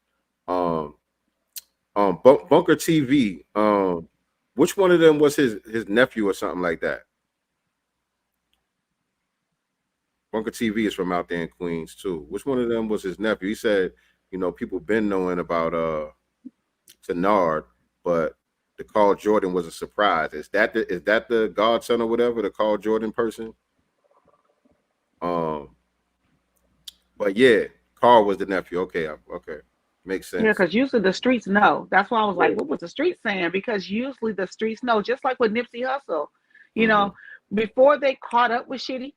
Bunker TV, which one of them was his nephew or something like that? Bunker TV is from out there in Queens too. Which one of them was his nephew? He said, you know, people been knowing about Tenard, but the Carl Jordan was a surprise. Is that the godson or whatever, the Carl Jordan person? But yeah, Carl was the nephew. Okay, makes sense. Yeah, because usually the streets know. That's why I was like, what was the street saying? Because usually the streets know, just like with Nipsey Hussle. You know, before they caught up with Shitty,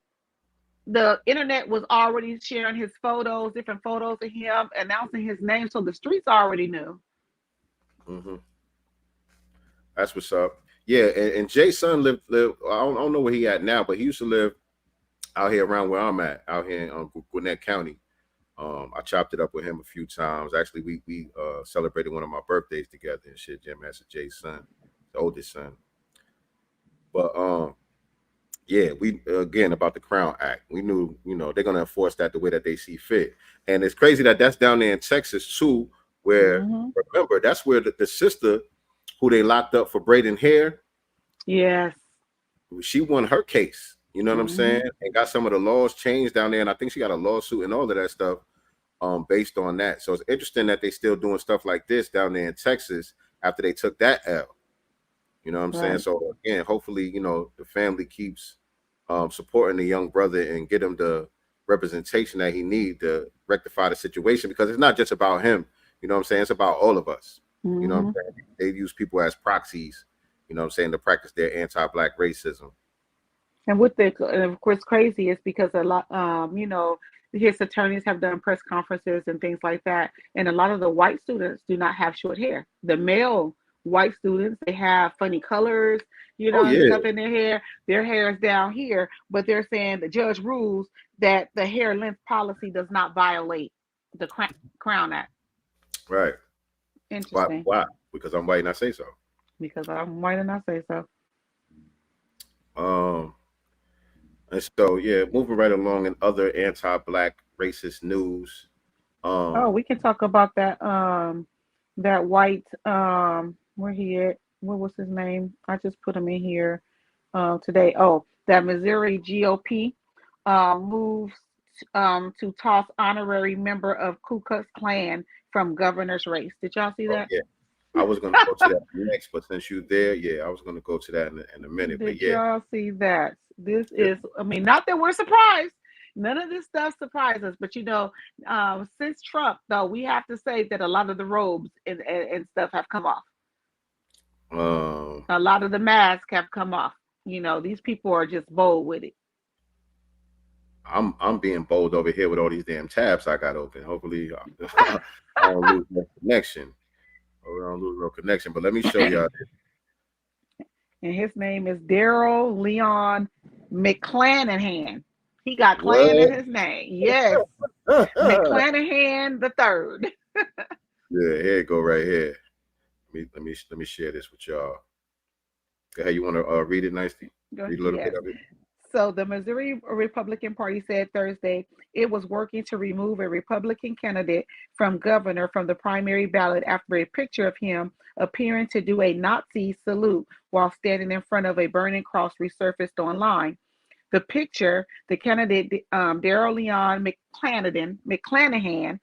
the internet was already sharing his photos, different photos of him, announcing his name, so the streets already knew. That's what's up. Yeah, and Jay's son lived. I don't know where he at now, but he used to live out here around where I'm at, out here in Gwinnett County. I chopped it up with him a few times. Actually, we celebrated one of my birthdays together and shit. Jam Master Jay's son, the oldest son. But yeah, we again about the Crown Act. We knew, you know, they're gonna enforce that the way that they see fit. And it's crazy that that's down there in Texas too, where remember that's where the sister who they locked up for braiding hair. Yes. She won her case. You know what I'm saying? And got some of the laws changed down there. And I think she got a lawsuit and all of that stuff based on that. So it's interesting that they still doing stuff like this down there in Texas after they took that L. You know what I'm saying? So again, hopefully, you know, the family keeps supporting the young brother and get him the representation that he need to rectify the situation, because it's not just about him. You know what I'm saying? It's about all of us. You know what I'm saying? They use people as proxies, you know what I'm saying, to practice their anti-black racism. And of course, crazy is because a lot, you know, his attorneys have done press conferences and things like that. And a lot of the white students do not have short hair. The male white students, they have funny colors, you know, and stuff in their hair. Their hair is down here, but they're saying the judge rules that the hair length policy does not violate the Crown Act. Right. Interesting. Why? Because I'm white and I say so. Because I'm white and I say so. And so, yeah, moving right along in other anti-black racist news. We can talk about that. That white. Where he at? What was his name? I just put him in here today. Oh, that Missouri GOP moves to toss honorary member of Ku Klux Klan from governor's race. Did y'all see that? Yeah. I was going to go to that next, but since you're there, I was going to go to that in a minute. Did y'all see that? This is, I mean, not that we're surprised. None of this stuff surprises us, but you know, since Trump, though, we have to say that a lot of the robes and stuff have come off. A lot of the masks have come off. You know, these people are just bold with it. I'm being bold over here with all these damn tabs I got open. Hopefully, I don't lose no connection. I don't lose no connection. But let me show y'all this. And his name is Daryl Leon McClanahan. He got Klan in his name. Yes. McClanahan the third. Yeah, here you go right here. Let me share this with y'all. Hey, you want to read it nicely? Read a little bit of it. So the Missouri Republican Party said Thursday it was working to remove a Republican candidate from governor from the primary ballot after a picture of him appearing to do a Nazi salute while standing in front of a burning cross resurfaced online. The picture, the candidate Daryl Leon McClanahan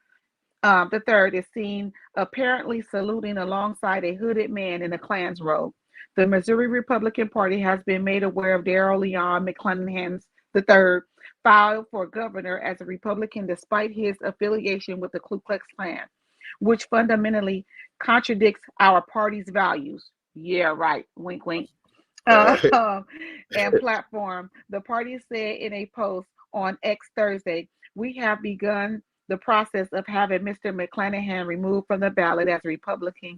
the third is seen apparently saluting alongside a hooded man in a Klan's robe. The Missouri Republican Party has been made aware of Daryl Leon McClanahan III filed for governor as a Republican despite his affiliation with the Ku Klux Klan, which fundamentally contradicts our party's values. Yeah, right. Wink, wink. And platform. The party said in a post on X Thursday, we have begun the process of having Mr. McClanahan removed from the ballot as a Republican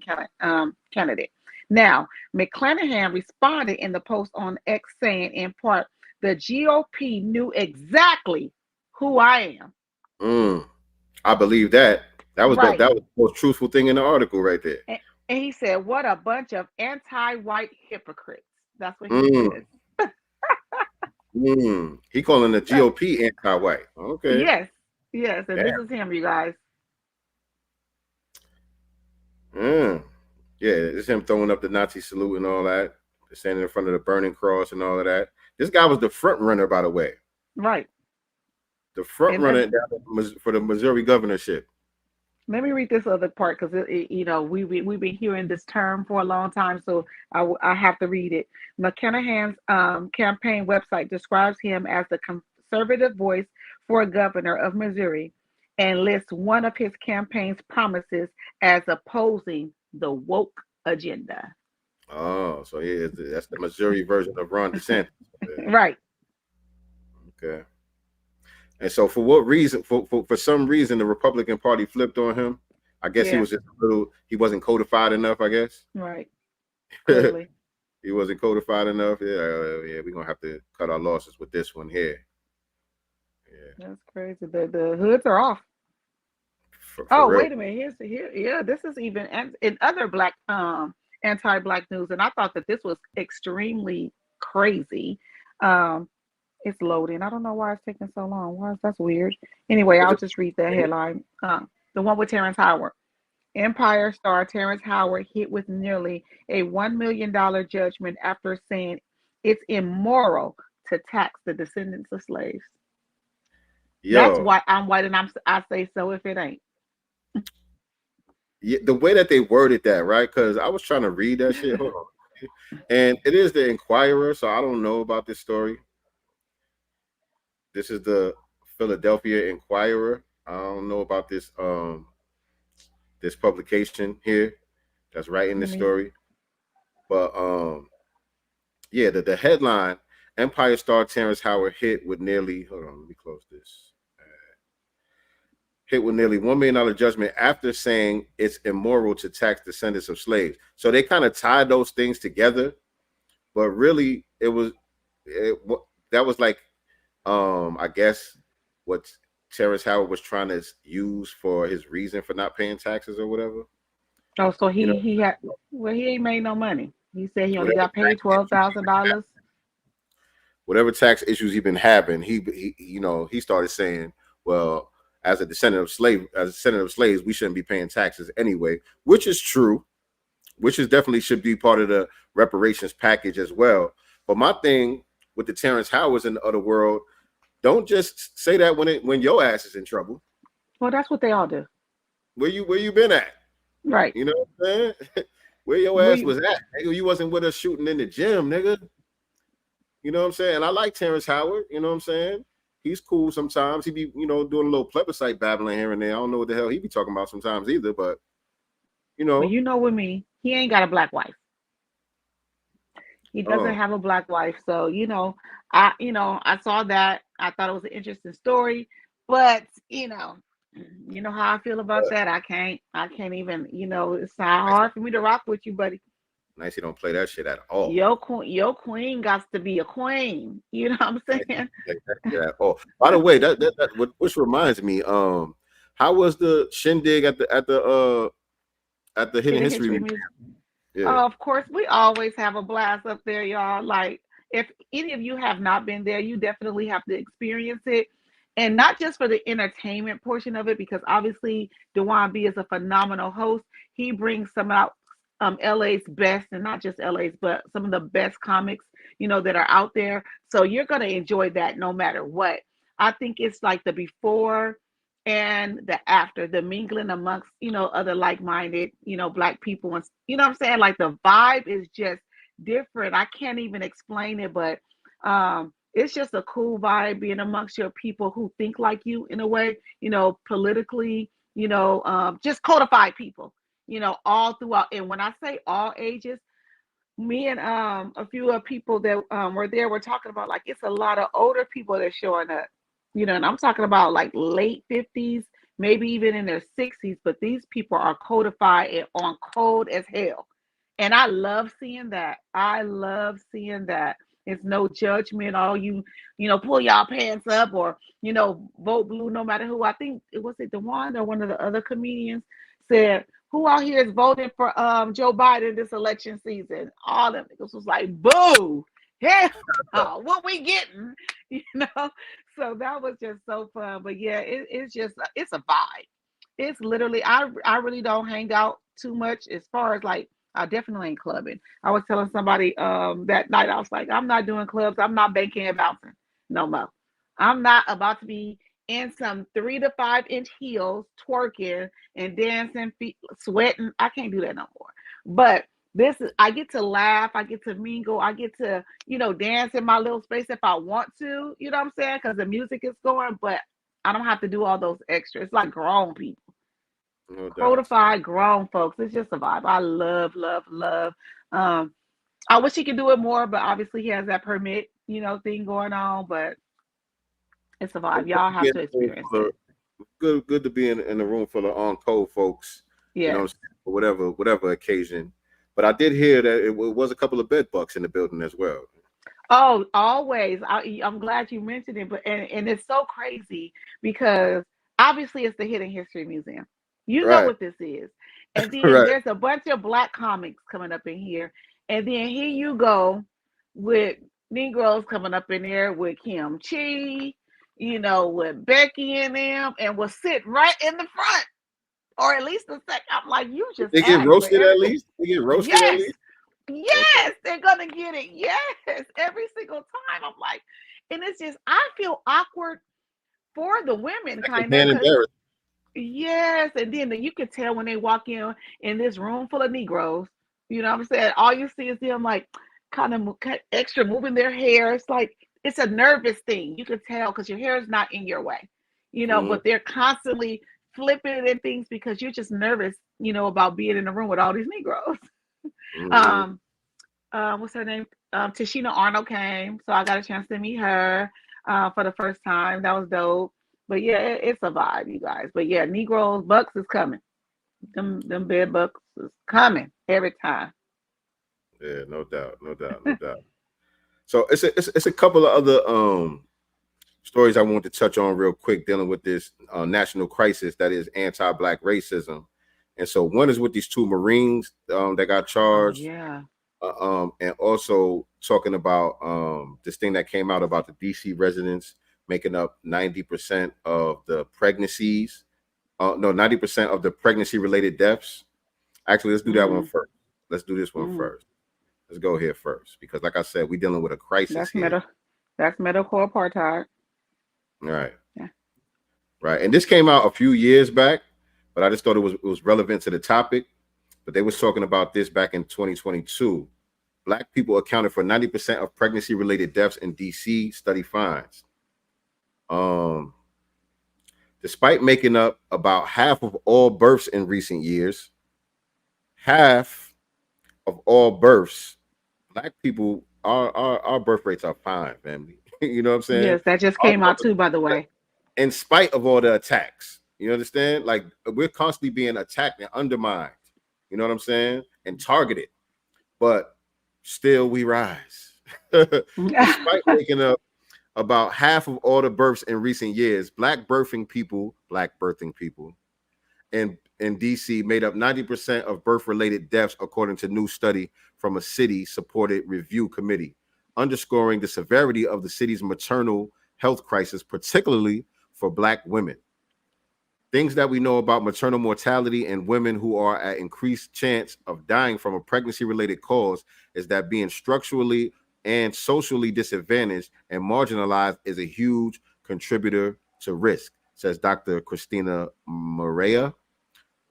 candidate. Now, McClanahan responded in the post on X saying, in part, the GOP knew exactly who I am. I believe that. That was right. That was the most truthful thing in the article right there. And he said, what a bunch of anti-white hypocrites. That's what he said. He calling the GOP anti-white. Okay. Yes. And this is him, you guys. Yeah, it's him throwing up the Nazi salute and all that, standing in front of the burning cross and all of that. This guy was the front runner, by the way. Right. The front runner for the Missouri governorship. Let me read this other part because you know we've been hearing this term for a long time, so I have to read it. McClanahan's campaign website describes him as the conservative voice for governor of Missouri, and lists one of his campaign's promises as opposing the woke agenda. Oh, so that's the Missouri version of Ron DeSantis. Right. Okay. And so for what reason, for some reason, the Republican Party flipped on him. I guess he was just he wasn't codified enough, I guess. Right. Totally. He wasn't codified enough. Yeah, we're going to have to cut our losses with this one here. Yeah. That's crazy. The hoods are off. For wait a minute. Here. This is even in other black anti-black news, and I thought that this was extremely crazy. It's loading. I don't know why it's taking so long. That's weird. Anyway, I'll just read the headline. The one with Terrence Howard. Empire star Terrence Howard hit with nearly a $1 million judgment after saying it's immoral to tax the descendants of slaves. That's why I'm white and I say so if it ain't. Yeah, the way that they worded that, right? Because I was trying to read that shit. Hold on. And it is the Inquirer, so I don't know about this story. This is the Philadelphia Inquirer. I don't know about this this publication here that's writing this story, but yeah, the headline: Empire star Terrence Howard hit with nearly. Hold on, let me close this. Hit with nearly $1 million judgment after saying it's immoral to tax descendants of slaves. So they kind of tied those things together, but really that was like I guess what Terrence Howard was trying to use for his reason for not paying taxes or whatever. Oh, so he ain't made no money. He said he only got paid $12,000. Whatever tax issues he's been having, he started saying, well, as a descendant of slaves, we shouldn't be paying taxes anyway, which is true, which is definitely should be part of the reparations package as well. But my thing with the Terrence Howards in the other world, don't just say that when your ass is in trouble. Well, that's what they all do. Where you been at? Right. You know what I'm saying? Where your ass was at? Nigga, you wasn't with us shooting in the gym, nigga. You know what I'm saying? And I like Terrence Howard, you know what I'm saying? He's cool sometimes. He be, doing a little plebiscite babbling here and there. I don't know what the hell he be talking about sometimes either, but Well, with me, he ain't got a black wife. He doesn't have a black wife. So, I saw that. I thought it was an interesting story, but you know how I feel about that. I can't even, it's hard for me to rock with you, buddy. Nice, you don't play that shit at all. Your queen got to be a queen. You know what I'm saying? At all. By the way, which reminds me, how was the shindig at the Hidden History Museum? Yeah. Of course, we always have a blast up there, y'all. Like, if any of you have not been there, you definitely have to experience it. And not just for the entertainment portion of it, because obviously Dewan B is a phenomenal host. He brings some out LA's best, and not just LA's, but some of the best comics, that are out there. So you're going to enjoy that no matter what. I think it's like the before and the after, the mingling amongst, other like-minded, Black people. And you know what I'm saying? Like, the vibe is just different. I can't even explain it, but it's just a cool vibe being amongst your people who think like you in a way, politically, just codified people. All throughout. And when I say all ages, me and a few of people that were there were talking about, like, it's a lot of older people that's showing up, and I'm talking about like late 50s, maybe even in their 60s, but these people are codified and on code as hell. And I love seeing that. It's no judgment. All you pull y'all pants up or, vote blue no matter who. I think it was Dewan or one of the other comedians said, who out here is voting for Joe Biden this election season? All them niggas was like, boo, yeah, what we getting? So that was just so fun. But yeah, it's a vibe. It's literally, I really don't hang out too much as far as like, I definitely ain't clubbing. I was telling somebody that night, I was like, I'm not doing clubs. I'm not banking and bouncing no more. I'm not about to be in some 3 to 5 inch heels, twerking and dancing, feet sweating. I can't do that no more. But I get to laugh, I get to mingle, I get to, dance in my little space if I want to, you know what I'm saying? Because the music is going, but I don't have to do all those extras. It's like grown people. No codified grown folks. It's just a vibe. I love. I wish he could do it more, but obviously he has that permit, thing going on, but it's a vibe. Y'all have to experience it. Good to be in a room full of on-code folks. Yeah. For whatever occasion. But I did hear that it was a couple of bed bugs in the building as well. Oh, always. I'm glad you mentioned it, but and it's so crazy because obviously it's the Hidden History Museum. You know what this is. And then there's a bunch of Black comics coming up in here. And then here you go with Negroes coming up in there with Kim Chi, with Becky and them, and will sit right in the front. Or at least a second. I'm like, you just. They get roasted at least? They get roasted at least? Yes, they're going to get it. Yes, every single time. I'm like, and it's just, I feel awkward for the women, kind of. Yes, and then you can tell when they walk in this room full of Negroes, you know what I'm saying? All you see is them like kind of extra moving their hair. It's like it's a nervous thing. You can tell because your hair is not in your way, but they're constantly flipping it and things because you're just nervous, about being in the room with all these Negroes. What's her name? Tashina Arnold came, so I got a chance to meet her for the first time. That was dope. But yeah, it's a vibe, you guys. But yeah, Negroes, Bucks is coming. Them bed Bucks is coming every time. Yeah, no doubt. So it's a couple of other stories I want to touch on real quick dealing with this national crisis that is anti-Black racism. And so one is with these two Marines that got charged. And also talking about this thing that came out about the DC residents making up 90% of the pregnancies. 90% of the pregnancy-related deaths. Actually, let's do that one first. Let's do this one first. Let's go here first because, like I said, we're dealing with a crisis here. That's medical apartheid. Right. Yeah. Right. And this came out a few years back, but I just thought it was relevant to the topic. But they was talking about this back in 2022. Black people accounted for 90% of pregnancy-related deaths in DC, study finds. Despite making up about half of all births in recent years, half of all births, Black people, our birth rates are fine, family. You know what I'm saying? Yes, that just came out too, by the way. In spite of all the attacks, you understand? Like we're constantly being attacked and undermined. You know what I'm saying? And targeted, but still we rise. Despite making up about half of all the births in recent years, Black birthing people in DC made up 90% of birth-related deaths, according to new study from a city-supported review committee, underscoring the severity of the city's maternal health crisis, particularly for Black women. Things that we know about maternal mortality and women who are at increased chance of dying from a pregnancy-related cause is that being structurally and socially disadvantaged and marginalized is a huge contributor to risk, says Dr. Christina Morea,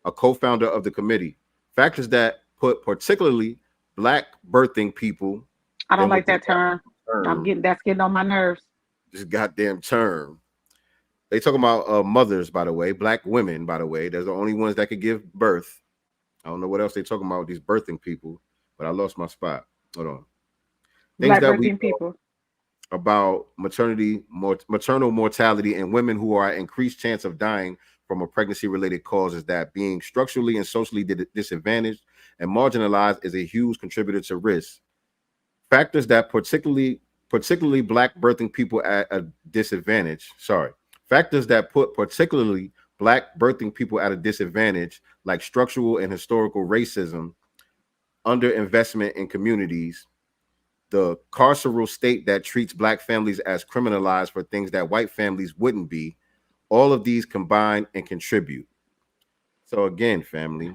a co-founder of the committee. Factors that put particularly Black birthing people. I don't like that term. That's getting on my nerves. This goddamn term. They talking about mothers, by the way, Black women, by the way. They're the only ones that could give birth. I don't know what else they talking about with these birthing people, but I lost my spot. Hold on. Things Black that we people about maternal mortality and women who are at increased chance of dying from a pregnancy-related cause is that being structurally and socially disadvantaged and marginalized is a huge contributor to risk. Factors that particularly Black birthing people at a disadvantage. Factors that put particularly Black birthing people at a disadvantage, like structural and historical racism, underinvestment in communities, the carceral state that treats Black families as criminalized for things that white families wouldn't be, all of these combine and contribute. So again, family,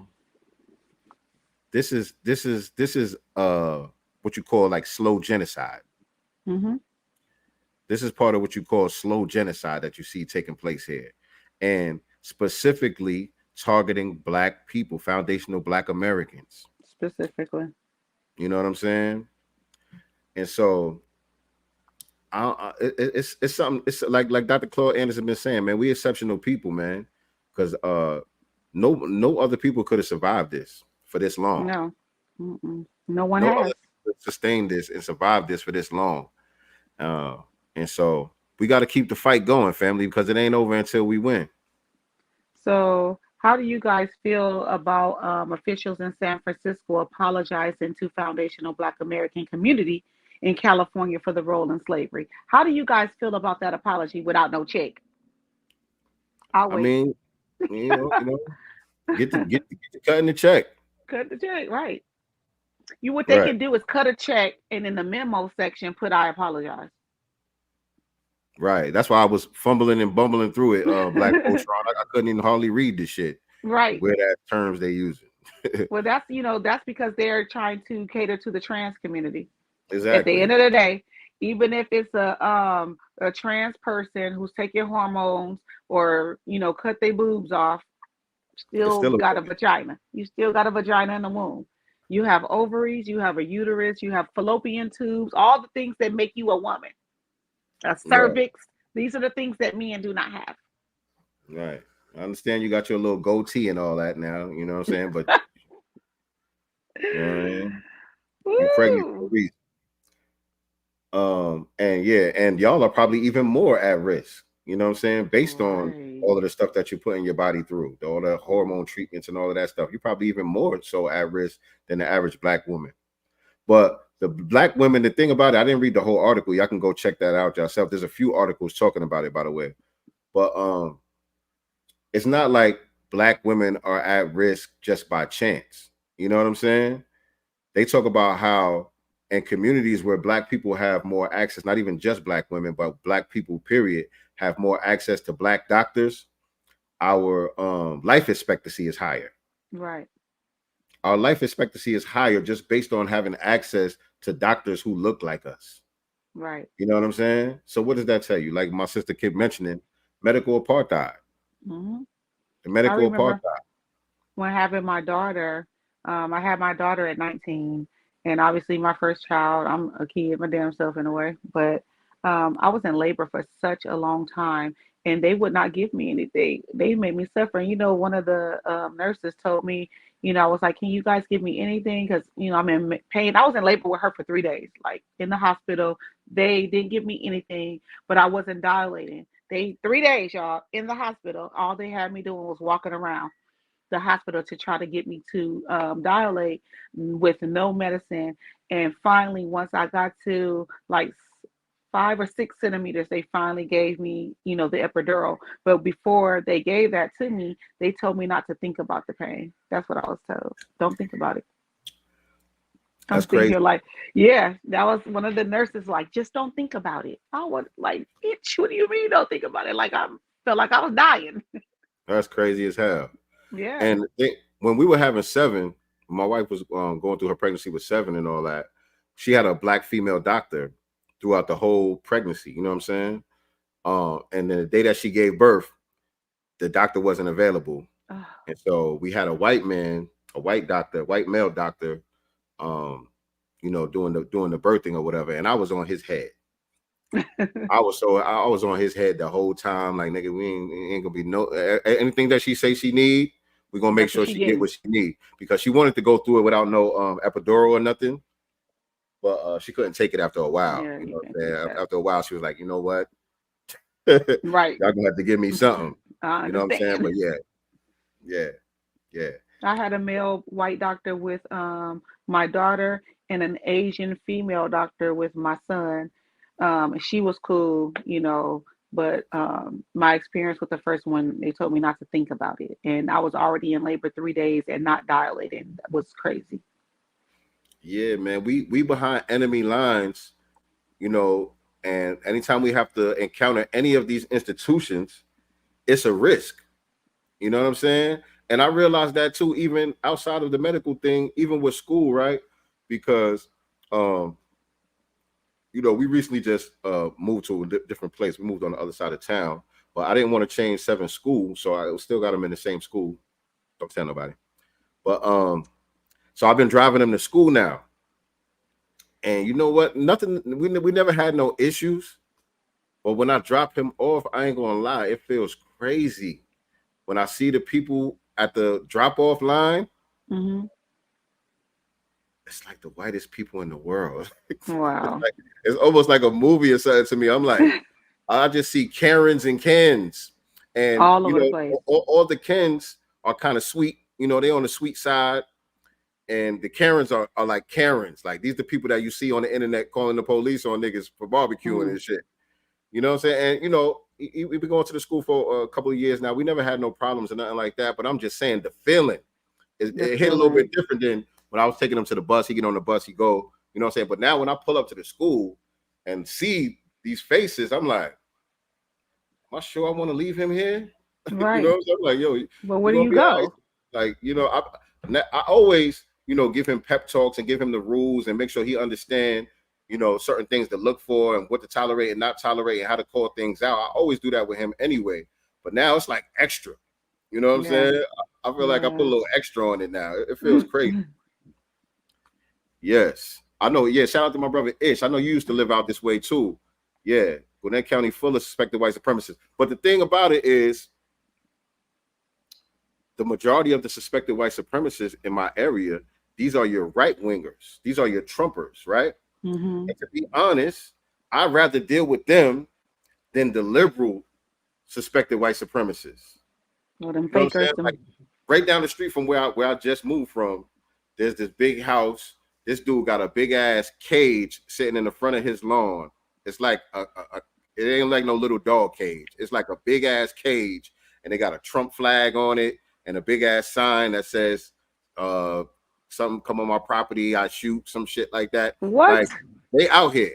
this is what you call like slow genocide. Mm-hmm. This is part of what you call slow genocide that you see taking place here, and specifically targeting Black people, foundational Black Americans. Specifically. You know what I'm saying? And so it's something. It's like Dr. Claude Anderson been saying, man. We exceptional people, man, because no other people could have survived this for this long. No, no one has sustained this and survived this for this long. And so we got to keep the fight going, family, because it ain't over until we win. So how do you guys feel about officials in San Francisco apologizing to foundational Black American community in California for the role in slavery? How do you guys feel about that apology without no check? I mean, you know, get the cutting the check. Cut the check, right? What they can do is cut a check and in the memo section put "I apologize." Right. That's why I was fumbling and bumbling through it. Black Post, I couldn't even hardly read this shit. Right. Where that terms they using. Well, that's because they're trying to cater to the trans community. Exactly. At the end of the day, even if it's a trans person who's taking hormones or cut their boobs off, still got a vagina. You still got a vagina in the womb. You have ovaries, you have a uterus, you have fallopian tubes, all the things that make you a woman. a cervix. These are the things that men do not have. Right. I understand you got your little goatee and all that now, you know what I'm saying? But you know what I mean? You pregnant for a reason. And y'all are probably even more at risk, you know what I'm saying? Based on all of the stuff that you're putting your body through, all the hormone treatments and all of that stuff. You're probably even more so at risk than the average black woman. But the black women, the thing about it, I didn't read the whole article. Y'all can go check that out yourself. There's a few articles talking about it, by the way. But it's not like black women are at risk just by chance. You know what I'm saying? They talk about how in communities where black people have more access, not even just black women, but black people, period, have more access to black doctors, our life expectancy is higher. Right. Our life expectancy is higher just based on having access to doctors who look like us. Right. You know what I'm saying? So what does that tell you? Like my sister kept mentioning, medical apartheid. Mm-hmm. The medical apartheid. When having my daughter, I had my daughter at 19, and obviously my first child, I'm a kid, my damn self in a way, but I was in labor for such a long time, and they would not give me anything. They made me suffer. And, you know, one of the nurses told me, you know, I was like, can you guys give me anything? Because, you know, I'm in pain. I was in labor with her for 3 days, like in the hospital. They didn't give me anything, but I wasn't dilating. 3 days, y'all, in the hospital. All they had me doing was walking around the hospital to try to get me to dilate with no medicine. And finally, once I got to like 5 or 6 centimeters, they finally gave me, you know, the epidural. But before they gave that to me, they told me not to think about the pain. That's what I was told. Don't think about it. That's crazy. Here like, yeah, that was one of the nurses like, just don't think about it. I was like, bitch, what do you mean don't think about it? Like I felt like I was dying. That's crazy as hell. Yeah. And when we were having 7, my wife was going through her pregnancy with 7 and all that. She had a black female doctor throughout the whole pregnancy. You know what I'm saying? And then the day that she gave birth, the doctor wasn't available. And so we had a white man, a white male doctor, you know, doing the birthing or whatever. And I was on his head. I was on his head the whole time. Like, nigga, we ain't gonna be no anything that she say she need. We're gonna make sure she get what she need, because she wanted to go through it without no epidural or nothing. But she couldn't take it after a while. Yeah, you know what I'm saying? After a while, she was like, you know what? Right. Y'all gonna have to give me something. I you know what I'm saying? understand. But yeah. I had a male white doctor with my daughter and an Asian female doctor with my son. She was cool, you know, but my experience with the first one, they told me not to think about it. And I was already in labor 3 days and not dilating. That was crazy. Yeah, man, we behind enemy lines, you know, and anytime we have to encounter any of these institutions, it's a risk. You know what I'm saying? And I realized that too, even outside of the medical thing, even with school, right? Because you know, we recently just moved to a different place. We moved on the other side of town, but I didn't want to change 7 schools, so I still got them in the same school. Don't tell nobody. But so I've been driving them to school now, and you know what? Nothing. We never had no issues. But when I drop him off, I ain't gonna lie, it feels crazy when I see the people at the drop-off line. Mm-hmm. It's like the whitest people in the world. Wow. It's almost like a movie or something to me. I'm like, I just see Karens and Kens, and all over the place. All the Kens are kind of sweet. You know, they're on the sweet side, and the Karens are like Karens. Like, these are the people that you see on the internet calling the police on niggas for barbecuing and shit. You know what I'm saying? And you know, we've been going to the school for a couple of years now. We never had no problems or nothing like that. But I'm just saying, the feeling it hit a little bit different than when I was taking him to the bus. He get on the bus, he go. You know what I'm saying? But now when I pull up to the school and see these faces, I'm like, am I sure I want to leave him here? Right. You know what I'm saying? I'm like, yo, but where do you go? Right? Like, you know, I always, you know, give him pep talks and give him the rules and make sure he understand, you know, certain things to look for and what to tolerate and not tolerate and how to call things out. I always do that with him anyway. But now it's like extra. You know what I'm saying? I feel like I put a little extra on it now. It feels crazy. Yes. I know. Yeah. Shout out to my brother Ish. I know you used to live out this way too. Yeah. Gwinnett County full of suspected white supremacists. But the thing about it is, the majority of the suspected white supremacists in my area, these are your right wingers. These are your Trumpers, right? And to be honest, I'd rather deal with them than the liberal suspected white supremacists. Well, them You know what I'm fakers. saying? Like, right down the street from where I just moved from, there's this big house. This dude got a big ass cage sitting in the front of his lawn. It's like it ain't like no little dog cage. It's like a big ass cage, and they got a Trump flag on it and a big ass sign that says something come on my property, I shoot, some shit like that. What? Like, they out here.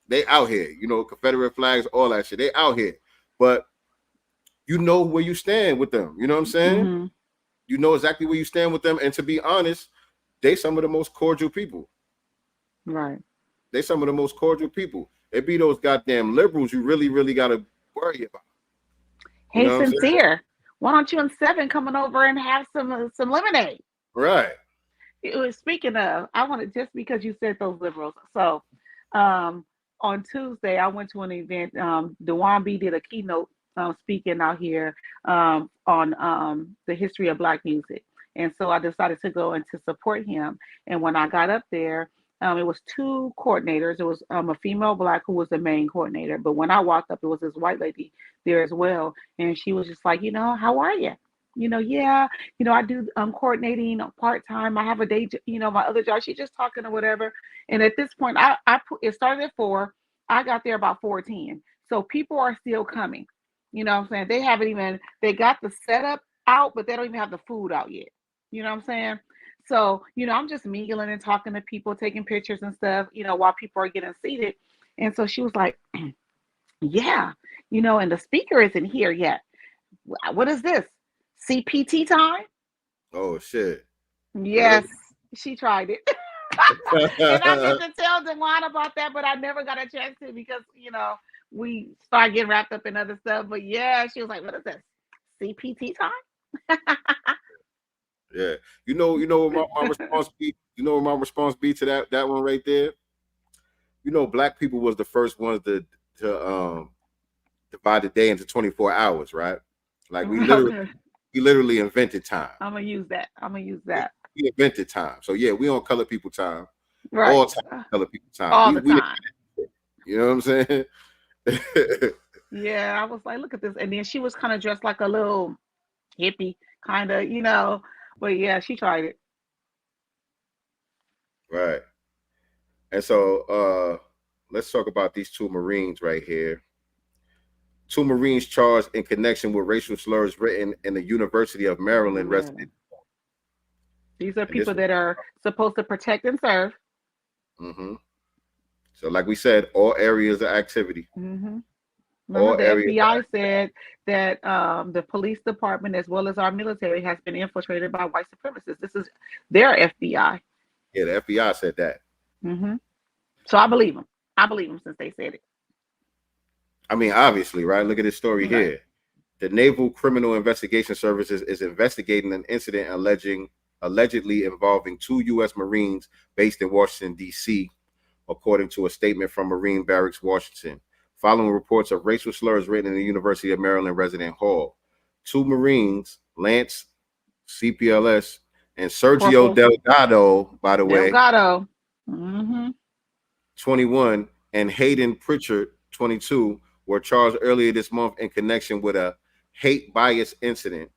They out here. You know, Confederate flags, all that shit. They out here. But you know where you stand with them. You know what I'm saying? You know exactly where you stand with them. And to be honest, they some of the most cordial people. Right. They some of the most cordial people. It be those goddamn liberals you really, really got to worry about. Hey, Sincere, why don't you and Seven coming over and have some lemonade? Right. Speaking of, I wanted, just because you said those liberals. So on Tuesday, I went to an event. Dewan B did a keynote speaking out here on the history of Black music. And so I decided to go and to support him. And when I got up there, it was two coordinators. It was a female Black who was the main coordinator. But when I walked up, it was this white lady there as well. And she was just like, how are you? Yeah, I do coordinating part-time. I have a day, my other job. She's just talking or whatever. And at this point, it started at 4. I got there about 4:10. So people are still coming. You know what I'm saying? They got the setup out, but they don't even have the food out yet. You know what I'm saying? So, I'm just mingling and talking to people, taking pictures and stuff, while people are getting seated. And so she was like, yeah, and the speaker isn't here yet. What is this? CPT time? Oh, shit. Yes, she tried it. And I meant to tell Dewan about that, but I never got a chance to because, we started getting wrapped up in other stuff. But yeah, she was like, what is this? CPT time? Yeah. You know what my response be? You know what my response be to that one right there? Black people was the first ones to divide the day into 24 hours, right? Like we literally invented time. I'm gonna use that. We invented time. So yeah, we on color people time. Right. All time color people time. All the time. You know what I'm saying? Yeah, I was like, look at this. And then she was kind of dressed like a little hippie, kind of, but yeah, she tried it. Right. And so let's talk about these two Marines right here. 2 Marines charged in connection with racial slurs written in the University of Maryland resident. These are people that are supposed to protect and serve. So like we said, all areas of activity. Remember, the FBI said that the police department as well as our military has been infiltrated by white supremacists. This is their FBI. Yeah, the FBI said that. So I believe them. I believe them since they said it. I mean, obviously, right? Look at this story here. The Naval Criminal Investigation Services is investigating an incident allegedly involving 2 U.S. Marines based in Washington, D.C., according to a statement from Marine Barracks, Washington, following reports of racial slurs written in the University of Maryland resident hall. 2 Marines, Lance CPLS and Sergio Delgado, by the way, 21, and Hayden Pritchard, 22, were charged earlier this month in connection with a hate bias incident,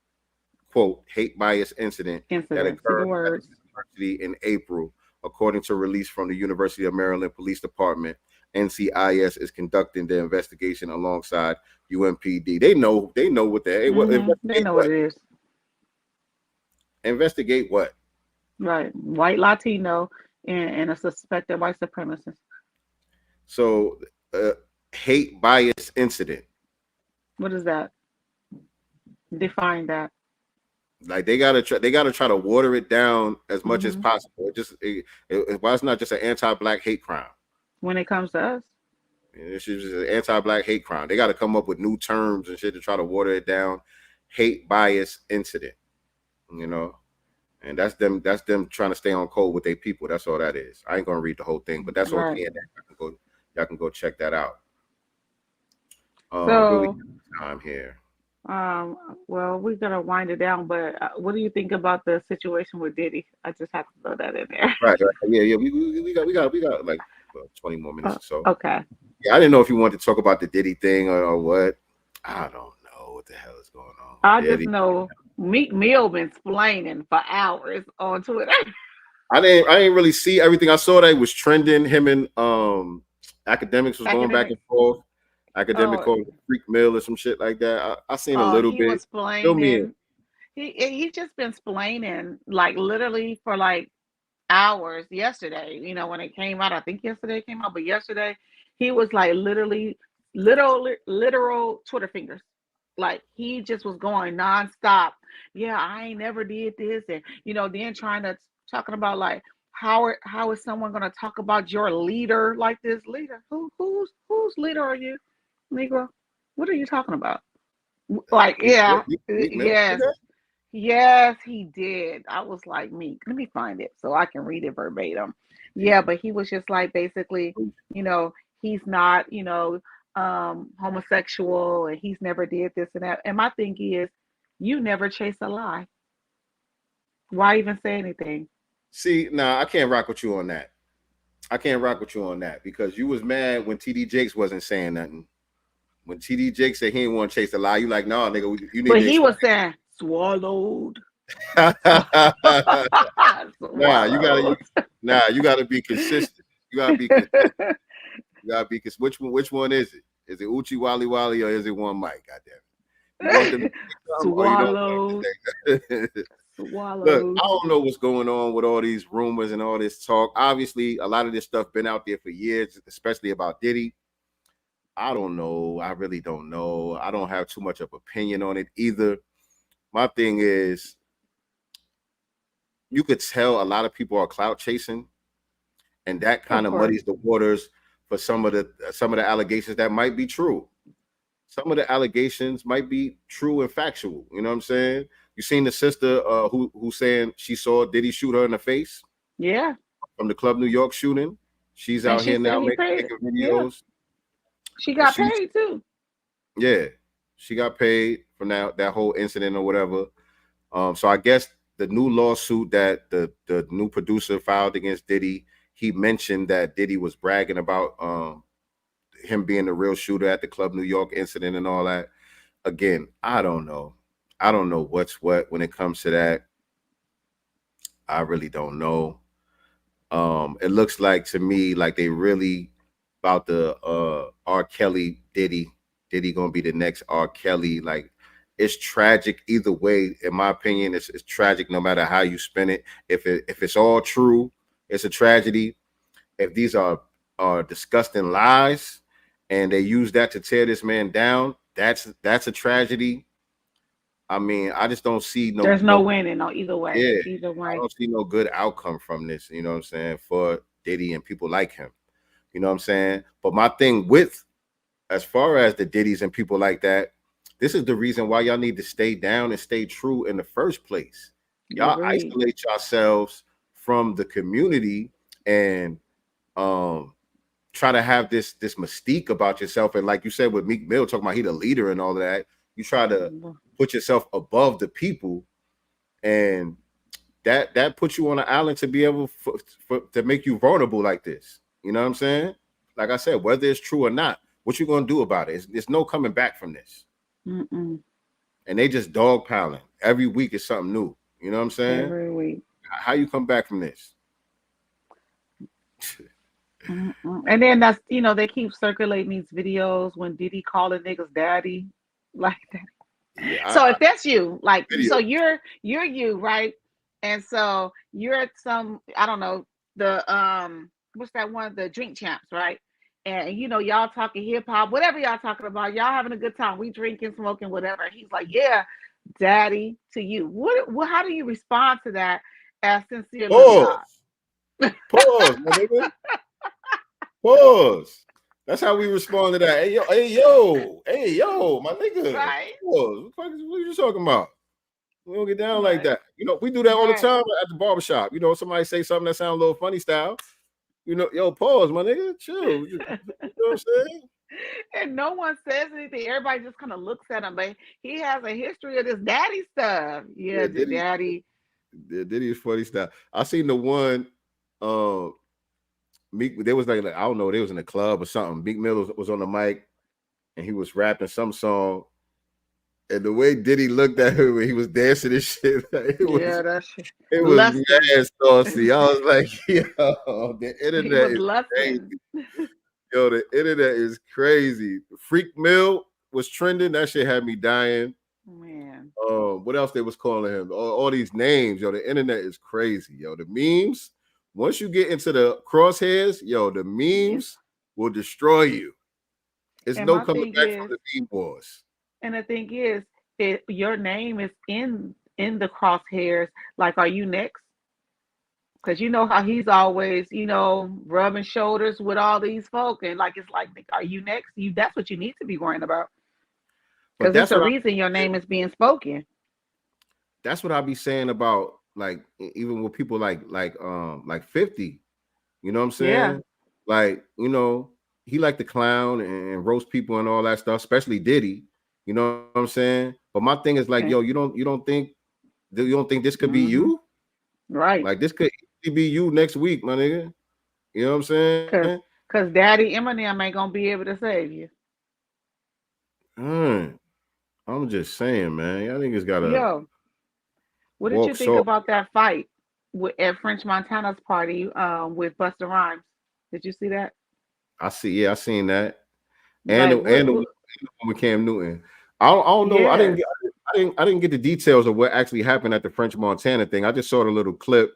quote, hate bias incident that occurred at the university in April. According to release from the University of Maryland Police Department, NCIS is conducting the investigation alongside UMPD. They know what they know what it is. Investigate what? Right, white Latino and a suspected white supremacist. So, hate bias incident. What is that? Define that. Like they gotta try to water it down as much as possible. Why it's not just an anti-black hate crime when it comes to us. It's just an anti-black hate crime. They got to come up with new terms and shit to try to water it down. Hate bias incident, and that's them trying to stay on code with their people. That's all that is. I ain't gonna read the whole thing, but that's all. Y'all can go check that out. Really So, time here. well, we're gonna wind it down, but what do you think about the situation with Diddy? I just have to throw that in there. Right. Yeah. We got like 20 more minutes or so. Okay. Yeah, I didn't know if you wanted to talk about the Diddy thing or what. I don't know what the hell is going on. I Diddy. just know Meek Mill been splaining for hours on Twitter. I didn't really see everything. I saw that it was trending. Him and Academics was going back and forth. Academic called Freak Mill or some shit like that. I seen a little bit. He was splaining. He's just been splaining like literally for like hours yesterday. You know, when it came out, I think yesterday it came out, but yesterday he was like literal Twitter fingers. Like he just was going nonstop. Yeah, I ain't never did this, and you know, then talking about like how is someone gonna talk about your leader like this? Leader? Whose leader are you, Negro? What are you talking about? Like, yeah, yes, he did. I was like, Meek, let me find it so I can read it verbatim. Yeah, but he was just like basically, you know, he's not, you know, homosexual and he's never did this and that. And my thing is, you never chase a lie. Why even say anything? See, nah, I can't rock with you on that. I can't rock with you on that because you was mad when TD Jakes wasn't saying nothing. When TD Jakes said he didn't want to chase a lie, you like, no, nigga, you need. But he was saying swallowed. Nah, you gotta be consistent. You gotta be consistent. You gotta be consistent. Which one is it? Is it Uchi Wally Wally or is it one mic? Goddamn. Swallowed. Look, I don't know what's going on with all these rumors and all this talk. Obviously, a lot of this stuff been out there for years, especially about Diddy. I don't know. I really don't know. I don't have too much of opinion on it either. My thing is, you could tell a lot of people are clout chasing, and that kind of muddies the waters for some of the allegations that might be true. Some of the allegations might be true and factual. You know what I'm saying? You seen the sister who saying she saw Diddy shoot her in the face? Yeah. From the Club New York shooting. She's out here now making videos. Yeah. She got paid too. Yeah. She got paid from that whole incident or whatever. So I guess the new lawsuit that the new producer filed against Diddy, he mentioned that Diddy was bragging about him being the real shooter at the Club New York incident and all that. Again, I don't know. I don't know what's what when it comes to that. I really don't know. It looks like to me like they really about the R. Kelly Diddy gonna be the next R. Kelly. Like, it's tragic either way. In my opinion, it's tragic no matter how you spin it. If it's all true, it's a tragedy. If these are disgusting lies and they use that to tear this man down, that's a tragedy. I mean, I just don't see there's no winning either way. Yeah, either way. I don't see no good outcome from this, you know what I'm saying, for Diddy and people like him. You know what I'm saying? But my thing with, as far as the Diddies and people like that, this is the reason why y'all need to stay down and stay true in the first place. Y'all isolate yourselves from the community and try to have this mystique about yourself. And like you said with Meek Mill talking about he the leader and all of that, you try to put yourself above the people, and that puts you on an island to be able to make you vulnerable like this. You know what I'm saying? Like I said, whether it's true or not, what you gonna do about it? There's no coming back from this. Mm-mm. And they just dogpiling. Every week is something new. You know what I'm saying? Every week. How you come back from this? And then that's, you know, they keep circulating these videos when Diddy calling niggas daddy like that. Yeah, so if that's you, like, so you're you, right? And so you're at some, I don't know, the what's that one, the Drink Champs, right? And you know, y'all talking hip hop, whatever y'all talking about, y'all having a good time. We drinking, smoking, whatever. He's like, yeah, daddy to you. What how do you respond to that as sincere? Pause, my nigga. Pause. That's how we respond to that. Hey yo, my nigga. Right. Pause. What are you talking about? We don't get down like that. You know, we do that all the time at the barbershop. You know, somebody say something that sounds a little funny style. You know, yo, pause, my nigga. Chill. You know what I'm saying? And no one says anything. Everybody just kind of looks at him. But he has a history of this daddy stuff. Yeah, the daddy. Diddy is funny stuff. I seen the one. Meek. They was like I don't know. They was in a club or something. Meek Mill was on the mic, and he was rapping some song. And the way Diddy looked at her when he was dancing and shit, it was mad saucy. I was like, yo, the internet is crazy. Yo, the internet is crazy. Freak Mill was trending. That shit had me dying. Man. What else they was calling him? All these names. Yo, the internet is crazy. Yo, the memes. Once you get into the crosshairs, yo, the memes will destroy you. It's no coming back from the meme wars. And the thing is, your name is in the crosshairs. Like, are you next? Because you know how he's always, rubbing shoulders with all these folk, and like it's like, are you next? That's what you need to be worrying about. Because that's the reason your name is being spoken. That's what I be saying about like even with people like 50. You know what I'm saying? Yeah. Like, he like to clown and roast people and all that stuff, especially Diddy. You know what I'm saying? But my thing is like, yo, you don't think this could be you? Right. Like this could be you next week, my nigga. You know what I'm saying? Because Daddy Eminem ain't gonna be able to save you. I'm just saying, man. Y'all niggas gotta. Yo, what did you think about that fight at French Montana's party with Busta Rhymes? Did you see that? I seen that. And the one with Cam Newton. I don't know. Yeah. I didn't get the details of what actually happened at the French Montana thing. I just saw the little clip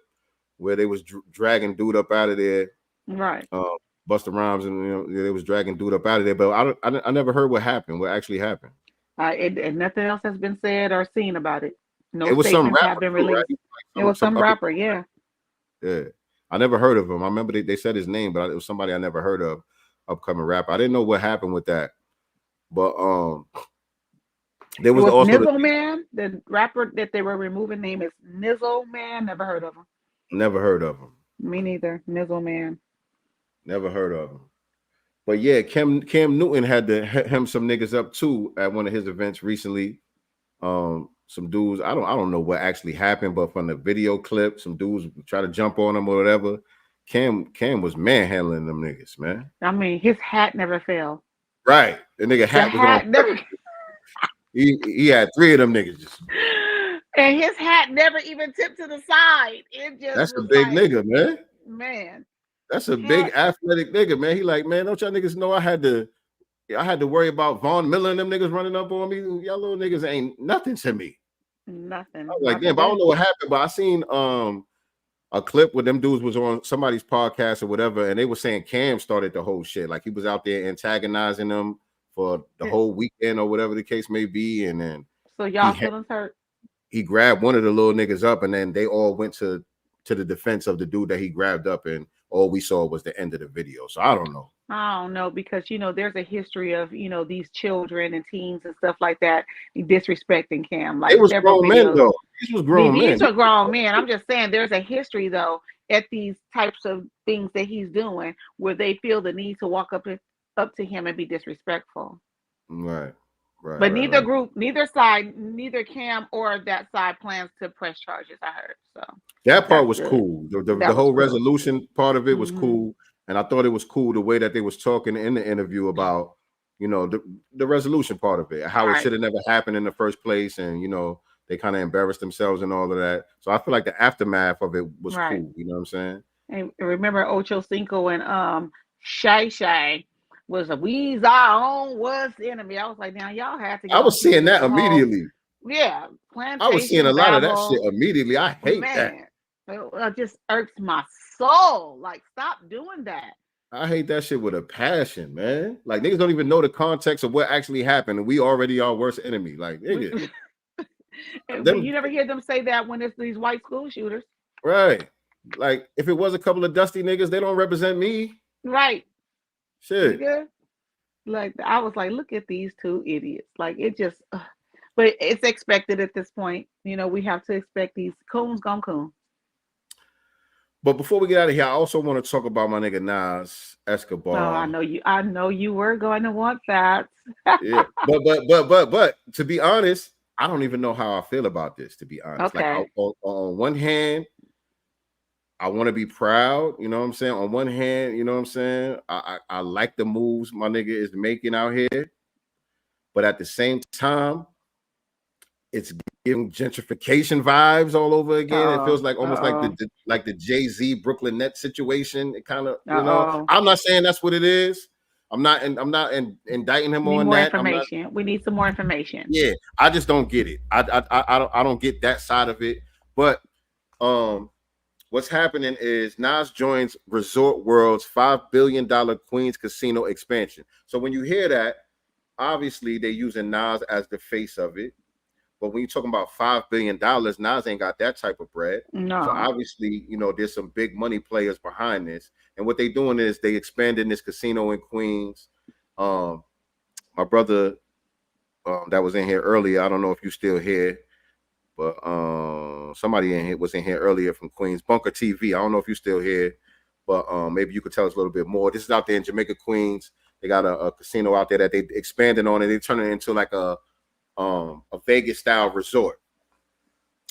where they was dragging dude up out of there. Right. Busta Rhymes, and they was dragging dude up out of there. But I never heard what happened. What actually happened? And nothing else has been said or seen about it. No, it was some rapper have been released. Right? It was some rapper. Yeah. Yeah. I never heard of him. I remember they said his name, but it was somebody I never heard of. Upcoming rapper. I didn't know what happened with that. But there was also Nizzle Man, the rapper that they were removing name is Nizzle Man. Never heard of him. Never heard of him. Me neither. Nizzle Man. Never heard of him. But yeah, Cam Newton had to hem some niggas up too at one of his events recently. Some dudes, I don't know what actually happened, but from the video clip, some dudes try to jump on him or whatever. Cam was manhandling them niggas, man. I mean, his hat never fell. Right. The nigga hat was on. Never... he had 3 of them niggas. And his hat never even tipped to the side. It just That's a big nigga, man. Man. That's a big athletic nigga, man. He like, man, don't y'all niggas know I had to worry about Von Miller and them niggas running up on me. Y'all little niggas ain't nothing to me. Nothing. I was like, damn, but I don't know what happened, but I seen a clip where them dudes was on somebody's podcast or whatever, and they were saying Cam started the whole shit. Like he was out there antagonizing them for the whole weekend or whatever the case may be. And then so y'all feelings hurt. He grabbed one of the little niggas up, and then they all went to the defense of the dude that he grabbed up, and all we saw was the end of the video. So I don't know. I don't know, because there's a history of these children and teens and stuff like that disrespecting Cam. Like it was grown men though. These was grown men. These are grown men. I'm just saying there's a history though at these types of things that he's doing where they feel the need to walk up to him and be disrespectful. Right. But neither group, neither side, neither Cam or that side plans to press charges, I heard. So that part was cool. The whole resolution part of it was cool. And I thought it was cool the way that they was talking in the interview about, the resolution part of it, how it should have never happened in the first place. And, they kind of embarrassed themselves and all of that. So I feel like the aftermath of it was cool. You know what I'm saying? And remember Ocho Cinco and Shy Shy was we's our own worst enemy. I was like, now y'all have to. I was seeing that immediately. Yeah. I was seeing a lot of that shit immediately. I hate that. It just irks my soul. Like, stop doing that. I hate that shit with a passion, man. Like, niggas don't even know the context of what actually happened, and we already our worst enemy. Like, nigga. You never hear them say that when it's these white school shooters. Right. Like, if it was a couple of dusty niggas, they don't represent me. Right. Shit. Nigga. Like, I was like, look at these two idiots. Like, it just... but it's expected at this point. We have to expect these coons gone coon. But before we get out of here, I also want to talk about my nigga Nas Escobar. Oh, I know you were going to want that. Yeah, but to be honest, I don't even know how I feel about this. To be honest, okay. Like on one hand, I want to be proud. You know what I'm saying? On one hand, you know what I'm saying? I like the moves my nigga is making out here, but at the same time, it's giving gentrification vibes all over again. It feels like almost like the Jay-Z Brooklyn Nets situation. It kind of, you know, I'm not saying that's what it is. I'm not indicting him on that. We need some more information. Yeah, I just don't get it. I don't get that side of it. But what's happening is Nas joins Resort World's $5 billion Queens casino expansion. So when you hear that, obviously they're using Nas as the face of it. But when you're talking about $5 billion, Nas ain't got that type of bread. No. So obviously, you know, there's some big money players behind this. And what they're doing is they expanding this casino in Queens. My brother that was in here earlier, I don't know if you're still here, but somebody in here was in here earlier from Queens, Bunker TV. I don't know if you're still here, but maybe you could tell us a little bit more. This is out there in Jamaica, Queens. They got a casino out there that they expanded on, and they turn it into like a Vegas style resort.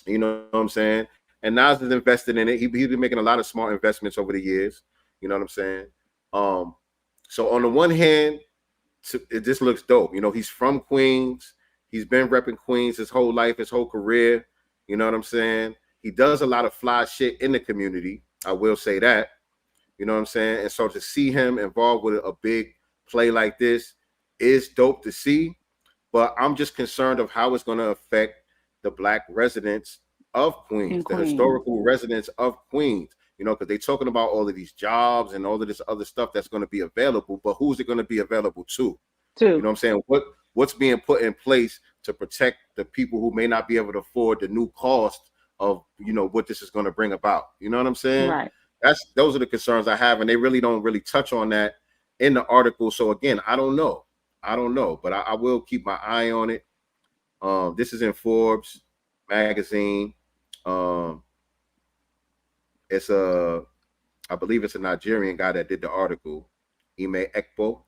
You know what I'm saying? And Nas is invested in it. He's been making a lot of smart investments over the years. You know what I'm saying? So on the one hand, it just looks dope. You know, he's from Queens. He's been repping Queens his whole life, his whole career. You know what I'm saying? He does a lot of fly shit in the community. I will say that. You know what I'm saying? And so to see him involved with a big play like this is dope to see. But I'm just concerned of how it's going to affect the Black residents of Queens, the historical residents of Queens, you know, because they're talking about all of these jobs and all of this other stuff that's going to be available. But who's it going to be available to? You know what I'm saying? What's being put in place to protect the people who may not be able to afford the new cost of, you know, what this is going to bring about? You know what I'm saying? Right. Those are the concerns I have. And they really don't touch on that in the article. So again, I don't know, but I will keep my eye on it. This is in Forbes magazine. It's I believe it's a Nigerian guy that did the article. Ime Ekpo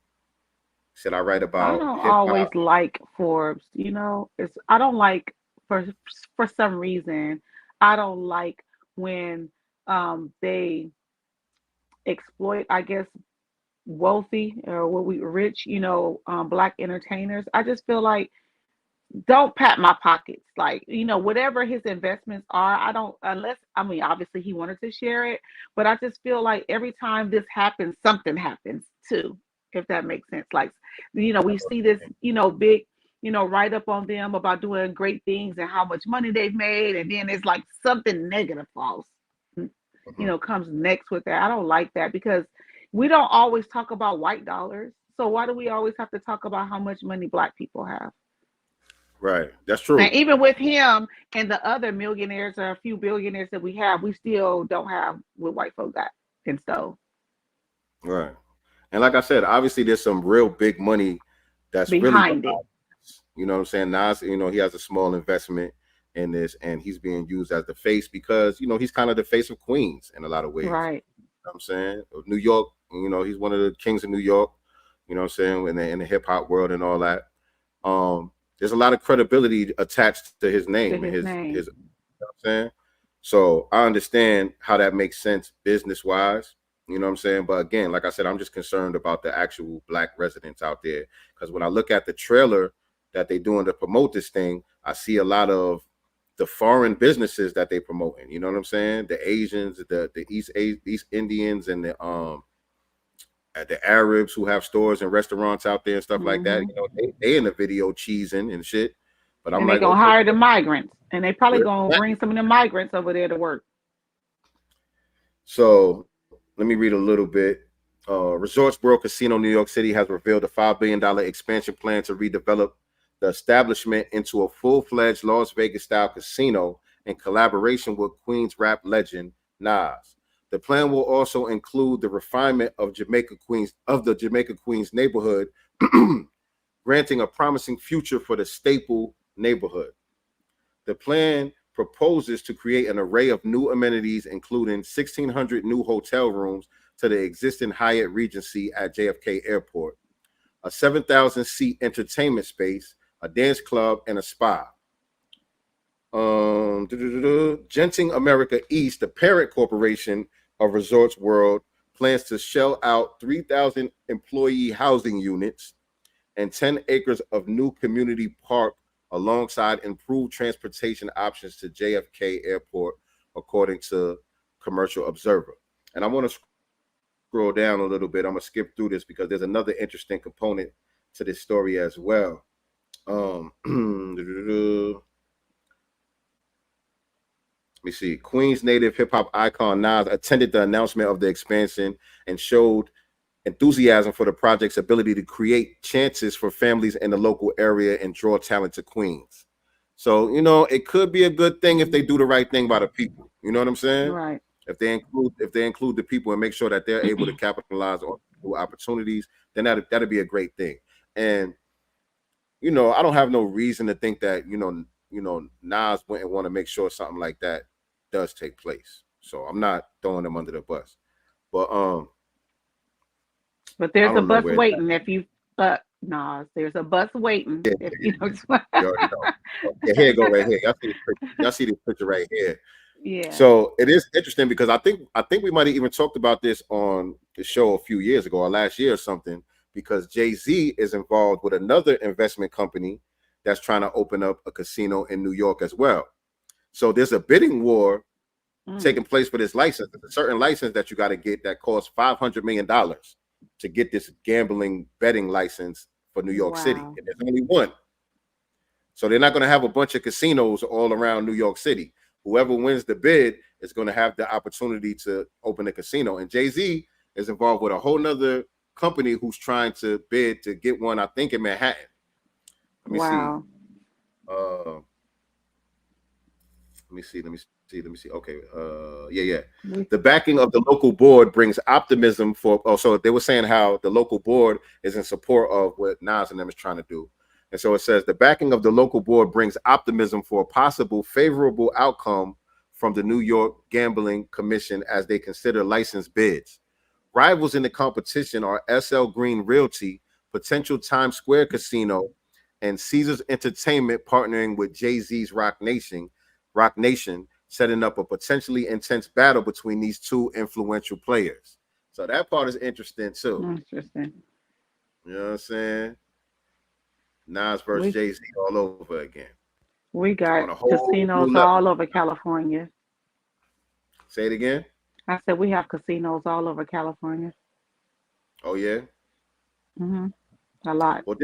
said, I write about. I don't always like Forbes, you know. I don't like for some reason. I don't like when they exploit, I guess, wealthy or rich, you know, Black entertainers. I just feel like, don't pat my pockets. Like, you know, whatever his investments are, obviously he wanted to share it, but I just feel like every time this happens, something happens too, if that makes sense. Like, you know, we see this, you know, big, you know, write up on them about doing great things and how much money they've made, and then it's like something negative false, you know, comes next with that. I don't like that, because we don't always talk about white dollars. So why do we always have to talk about how much money Black people have? Right. That's true. And even with him and the other millionaires or a few billionaires that we have, we still don't have what white folk got in stove. Right. And like I said, obviously there's some real big money that's behind really, you know what I'm saying? Nas, you know, he has a small investment in this, and he's being used as the face because, you know, he's kind of the face of Queens in a lot of ways. Right. You know what I'm saying? New York, you know, he's one of the kings of New York, you know what I'm saying, in the hip hop world and all that. There's a lot of credibility attached to his name and his you know what I'm saying? So I understand how that makes sense business wise, you know what I'm saying? But again, like I said, I'm just concerned about the actual Black residents out there, because when I look at the trailer that they're doing to promote this thing, I see a lot of the foreign businesses that they promoting, you know what I'm saying? The Asians, the East Indians, and the Arabs who have stores and restaurants out there and stuff like that. You know, they in the video cheesing and shit. But I'm like, they're gonna hire the migrants, and they probably gonna bring some of the migrants over there to work. So let me read a little bit. Resorts World Casino New York City has revealed a $5 billion expansion plan to redevelop the establishment into a full-fledged Las Vegas style casino in collaboration with Queens rap legend Nas. The plan will also include the refinement of the Jamaica Queens neighborhood, granting a promising future for the staple neighborhood. The plan proposes to create an array of new amenities, including 1,600 new hotel rooms to the existing Hyatt Regency at JFK Airport, a 7,000-seat entertainment space, a dance club, and a spa. Genting America East, the parent corporation of Resorts World, plans to shell out 3,000 employee housing units and 10 acres of new community park alongside improved transportation options to JFK Airport, according to Commercial Observer. And I want to scroll down a little bit. I'm going to skip through this because there's another interesting component to this story as well. Let me see. Queens native hip-hop icon Nas attended the announcement of the expansion and showed enthusiasm for the project's ability to create chances for families in the local area and draw talent to Queens. So, you know, it could be a good thing if they do the right thing by the people. You know what I'm saying? Right. If they include the people and make sure that they're able to capitalize on new opportunities, then that'd be a great thing. And you know, I don't have no reason to think that you know Nas wouldn't want to make sure something like that does take place. So I'm not throwing them under the bus. But there's a bus waiting if you Nas, there's a bus waiting if you know. You already know. Yeah, here you go right here. Y'all see this picture right here. Yeah. So it is interesting because I think we might have even talked about this on the show a few years ago or last year or something, because Jay-Z is involved with another investment company that's trying to open up a casino in New York as well. So there's a bidding war taking place for this license. There's a certain license that you got to get that costs $500 million to get this gambling betting license for New York City. And there's only one. So they're not going to have a bunch of casinos all around New York City. Whoever wins the bid is going to have the opportunity to open a casino. And Jay-Z is involved with a whole nother company who's trying to bid to get one, I think, in Manhattan. Let me see. Okay. The backing of the local board brings optimism for. Oh, so they were saying how the local board is in support of what Nas and them is trying to do. And so it says the backing of the local board brings optimism for a possible favorable outcome from the New York Gambling Commission as they consider license bids. Rivals in the competition are SL Green Realty, potential Times Square Casino, and Caesars Entertainment partnering with Jay-Z's Rock Nation, setting up a potentially intense battle between these two influential players. So that part is interesting too. Interesting. You know what I'm saying? Nas versus Jay-Z all over again. We got casinos all over California. Say it again. I said we have casinos all over California. Oh yeah. A lot. Well,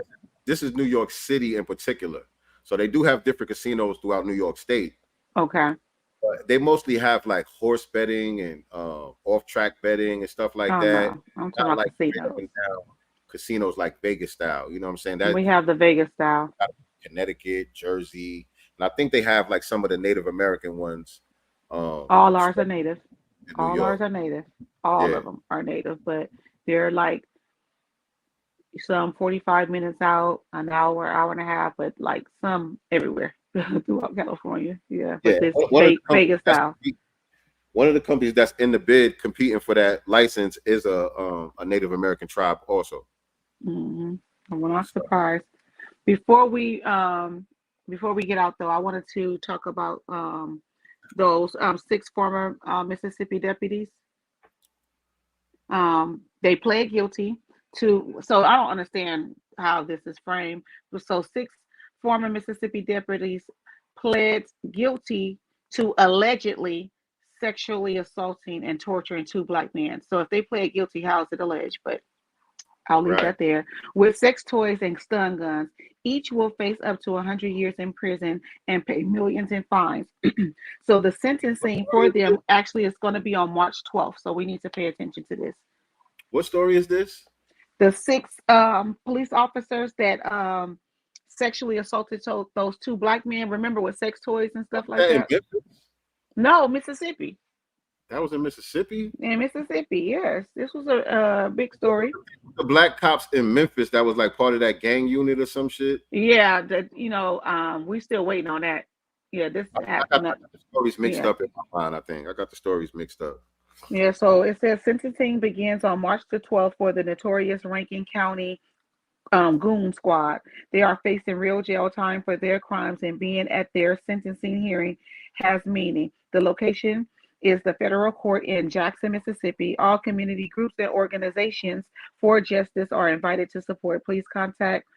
this is New York City in particular. So they do have different casinos throughout New York State. Okay. But they mostly have like horse betting and off-track betting and stuff like that. No. I'm talking about casinos. Casinos like Vegas style. You know what I'm saying? That we have the Vegas style. Connecticut, Jersey, and I think they have like some of the Native American ones. All ours are native. All ours are native. All of them are native, but they're like some 45 minutes out, an hour, hour and a half, but like some everywhere throughout California. Yeah, but this Vegas style. One of the companies that's in the bid competing for that license is a Native American tribe also. I'm not surprised. Before we get out though, I wanted to talk about those 6 former Mississippi deputies. They pled guilty to, so I don't understand how this is framed. So 6 former Mississippi deputies pled guilty to allegedly sexually assaulting and torturing 2 Black men. So if they pled guilty, how is it alleged? But I'll leave that there. With sex toys and stun guns, each will face up to 100 years in prison and pay millions in fines. So the sentencing for them actually is going to be on March 12th. So we need to pay attention to this. What story is this? The 6 police officers that sexually assaulted those 2 Black men. Remember, with sex toys and stuff like that? No, Mississippi. That was in Mississippi? In Mississippi, yes. This was a big story. The Black cops in Memphis that was like part of that gang unit or some shit? Yeah, we still waiting on that. Yeah, this I happened. got the stories mixed up in my mind. I think I got the stories mixed up. Yeah, so it says sentencing begins on March the 12th for the notorious Rankin County Goon Squad. They are facing real jail time for their crimes, and being at their sentencing hearing has meaning. The location is the federal court in Jackson, Mississippi. All community groups and organizations for justice are invited to support. Please contact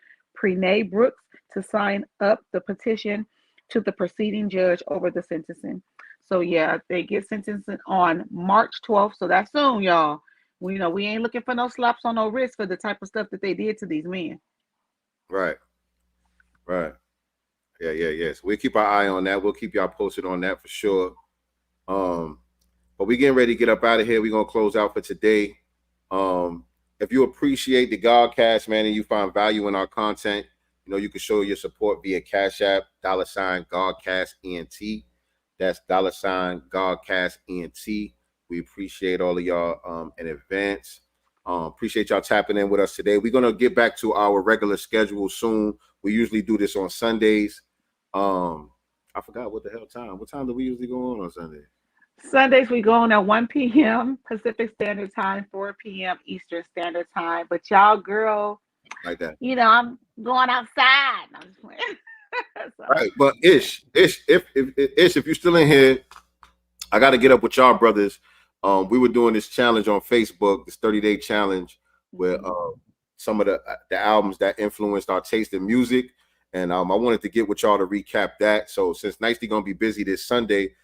Prenay Brooks to sign up the petition to the proceeding judge over the sentencing. So yeah, they get sentenced on March 12th. So that's soon, y'all. We ain't looking for no slaps on no wrist for the type of stuff that they did to these men. Right. Yeah. So we'll keep our eye on that. We'll keep y'all posted on that for sure. But we getting ready to get up out of here. We're gonna close out for today. If you appreciate the Godcast, man, and you find value in our content, you can show your support via Cashapp, $godcastent. That's $godcastent. We appreciate all of y'all in advance. Appreciate y'all tapping in with us today. We're gonna get back to our regular schedule soon. We usually do this on Sundays. I forgot what the hell time. What time do we usually go on Sunday? Sundays we go on at 1 p.m. Pacific Standard Time, 4 p.m. Eastern Standard Time. But y'all, girl, like that. I'm going outside. I'm just playing. So. Right, but Ish, if you're still in here, I got to get up with y'all brothers. We were doing this challenge on Facebook, this 30-day challenge, where some of the albums that influenced our taste in music, and I wanted to get with y'all to recap that. So since Nicely gonna be busy this Sunday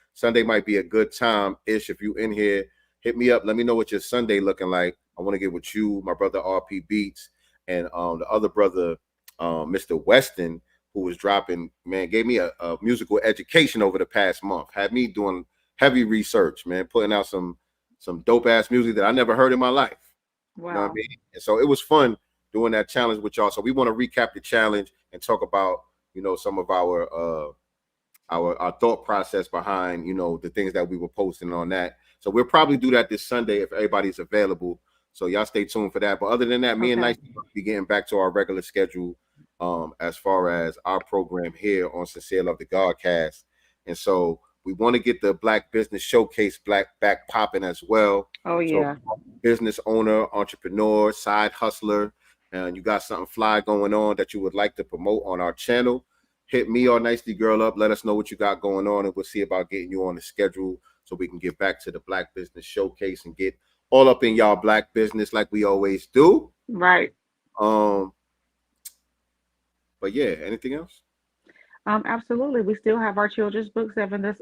might be a good time. Ish, if you in here, hit me up. Let me know what your Sunday looking like. I want to get with you, my brother RP Beats, and the other brother, Mr. Weston, who was dropping, man, gave me a musical education over the past month. Had me doing heavy research, man, putting out some dope ass music that I never heard in my life. Wow. You know what I mean? And so it was fun doing that challenge with y'all. So we want to recap the challenge and talk about, some of our thought process behind, the things that we were posting on that. So we'll probably do that this Sunday if everybody's available. So y'all stay tuned for that. But other than that, me and Nicely will be getting back to our regular schedule as far as our program here on Sincere Love the Godcast. And so we want to get the Black Business Showcase back popping as well. Oh, yeah. So, business owner, entrepreneur, side hustler, and you got something fly going on that you would like to promote on our channel, hit me or Nicely Girl up. Let us know what you got going on, and we'll see about getting you on the schedule so we can get back to the Black Business Showcase and get all up in y'all black business like we always do. Right. But yeah, anything else? Absolutely. We still have our children's book, 7, the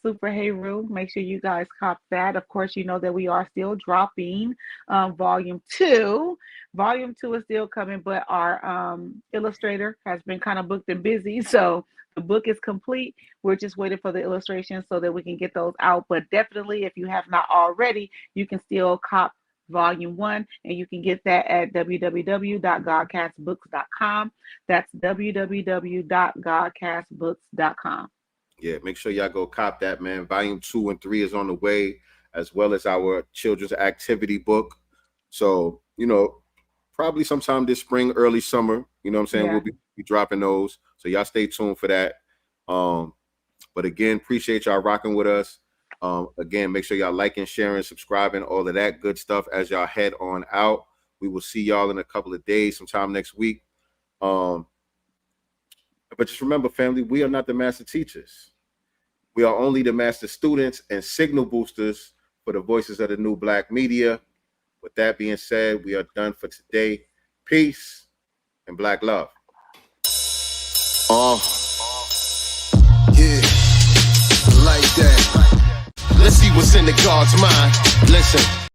Super Heru. Make sure you guys cop that. Of course, you know that we are still dropping volume 2. Volume 2 is still coming, but our illustrator has been kind of booked and busy. So the book is complete. We're just waiting for the illustrations so that we can get those out. But definitely, if you have not already, you can still cop Volume 1, and you can get that at www.godcastbooks.com. That's www.godcastbooks.com. Yeah, make sure y'all go cop that, man. Volume 2 and 3 is on the way, as well as our children's activity book. So, probably sometime this spring, early summer, what I'm saying? Yeah. We'll be dropping those. So y'all stay tuned for that. But again, appreciate y'all rocking with us. Again, make sure y'all liking, sharing, subscribing, all of that good stuff as y'all head on out. We will see y'all in a couple of days, sometime next week. But just remember, family, we are not the master teachers. We are only the master students and signal boosters for the voices of the new black media. With that being said, we are done for today. Peace and black love. Yeah, like that. Let's see what's in the God's mind. Listen.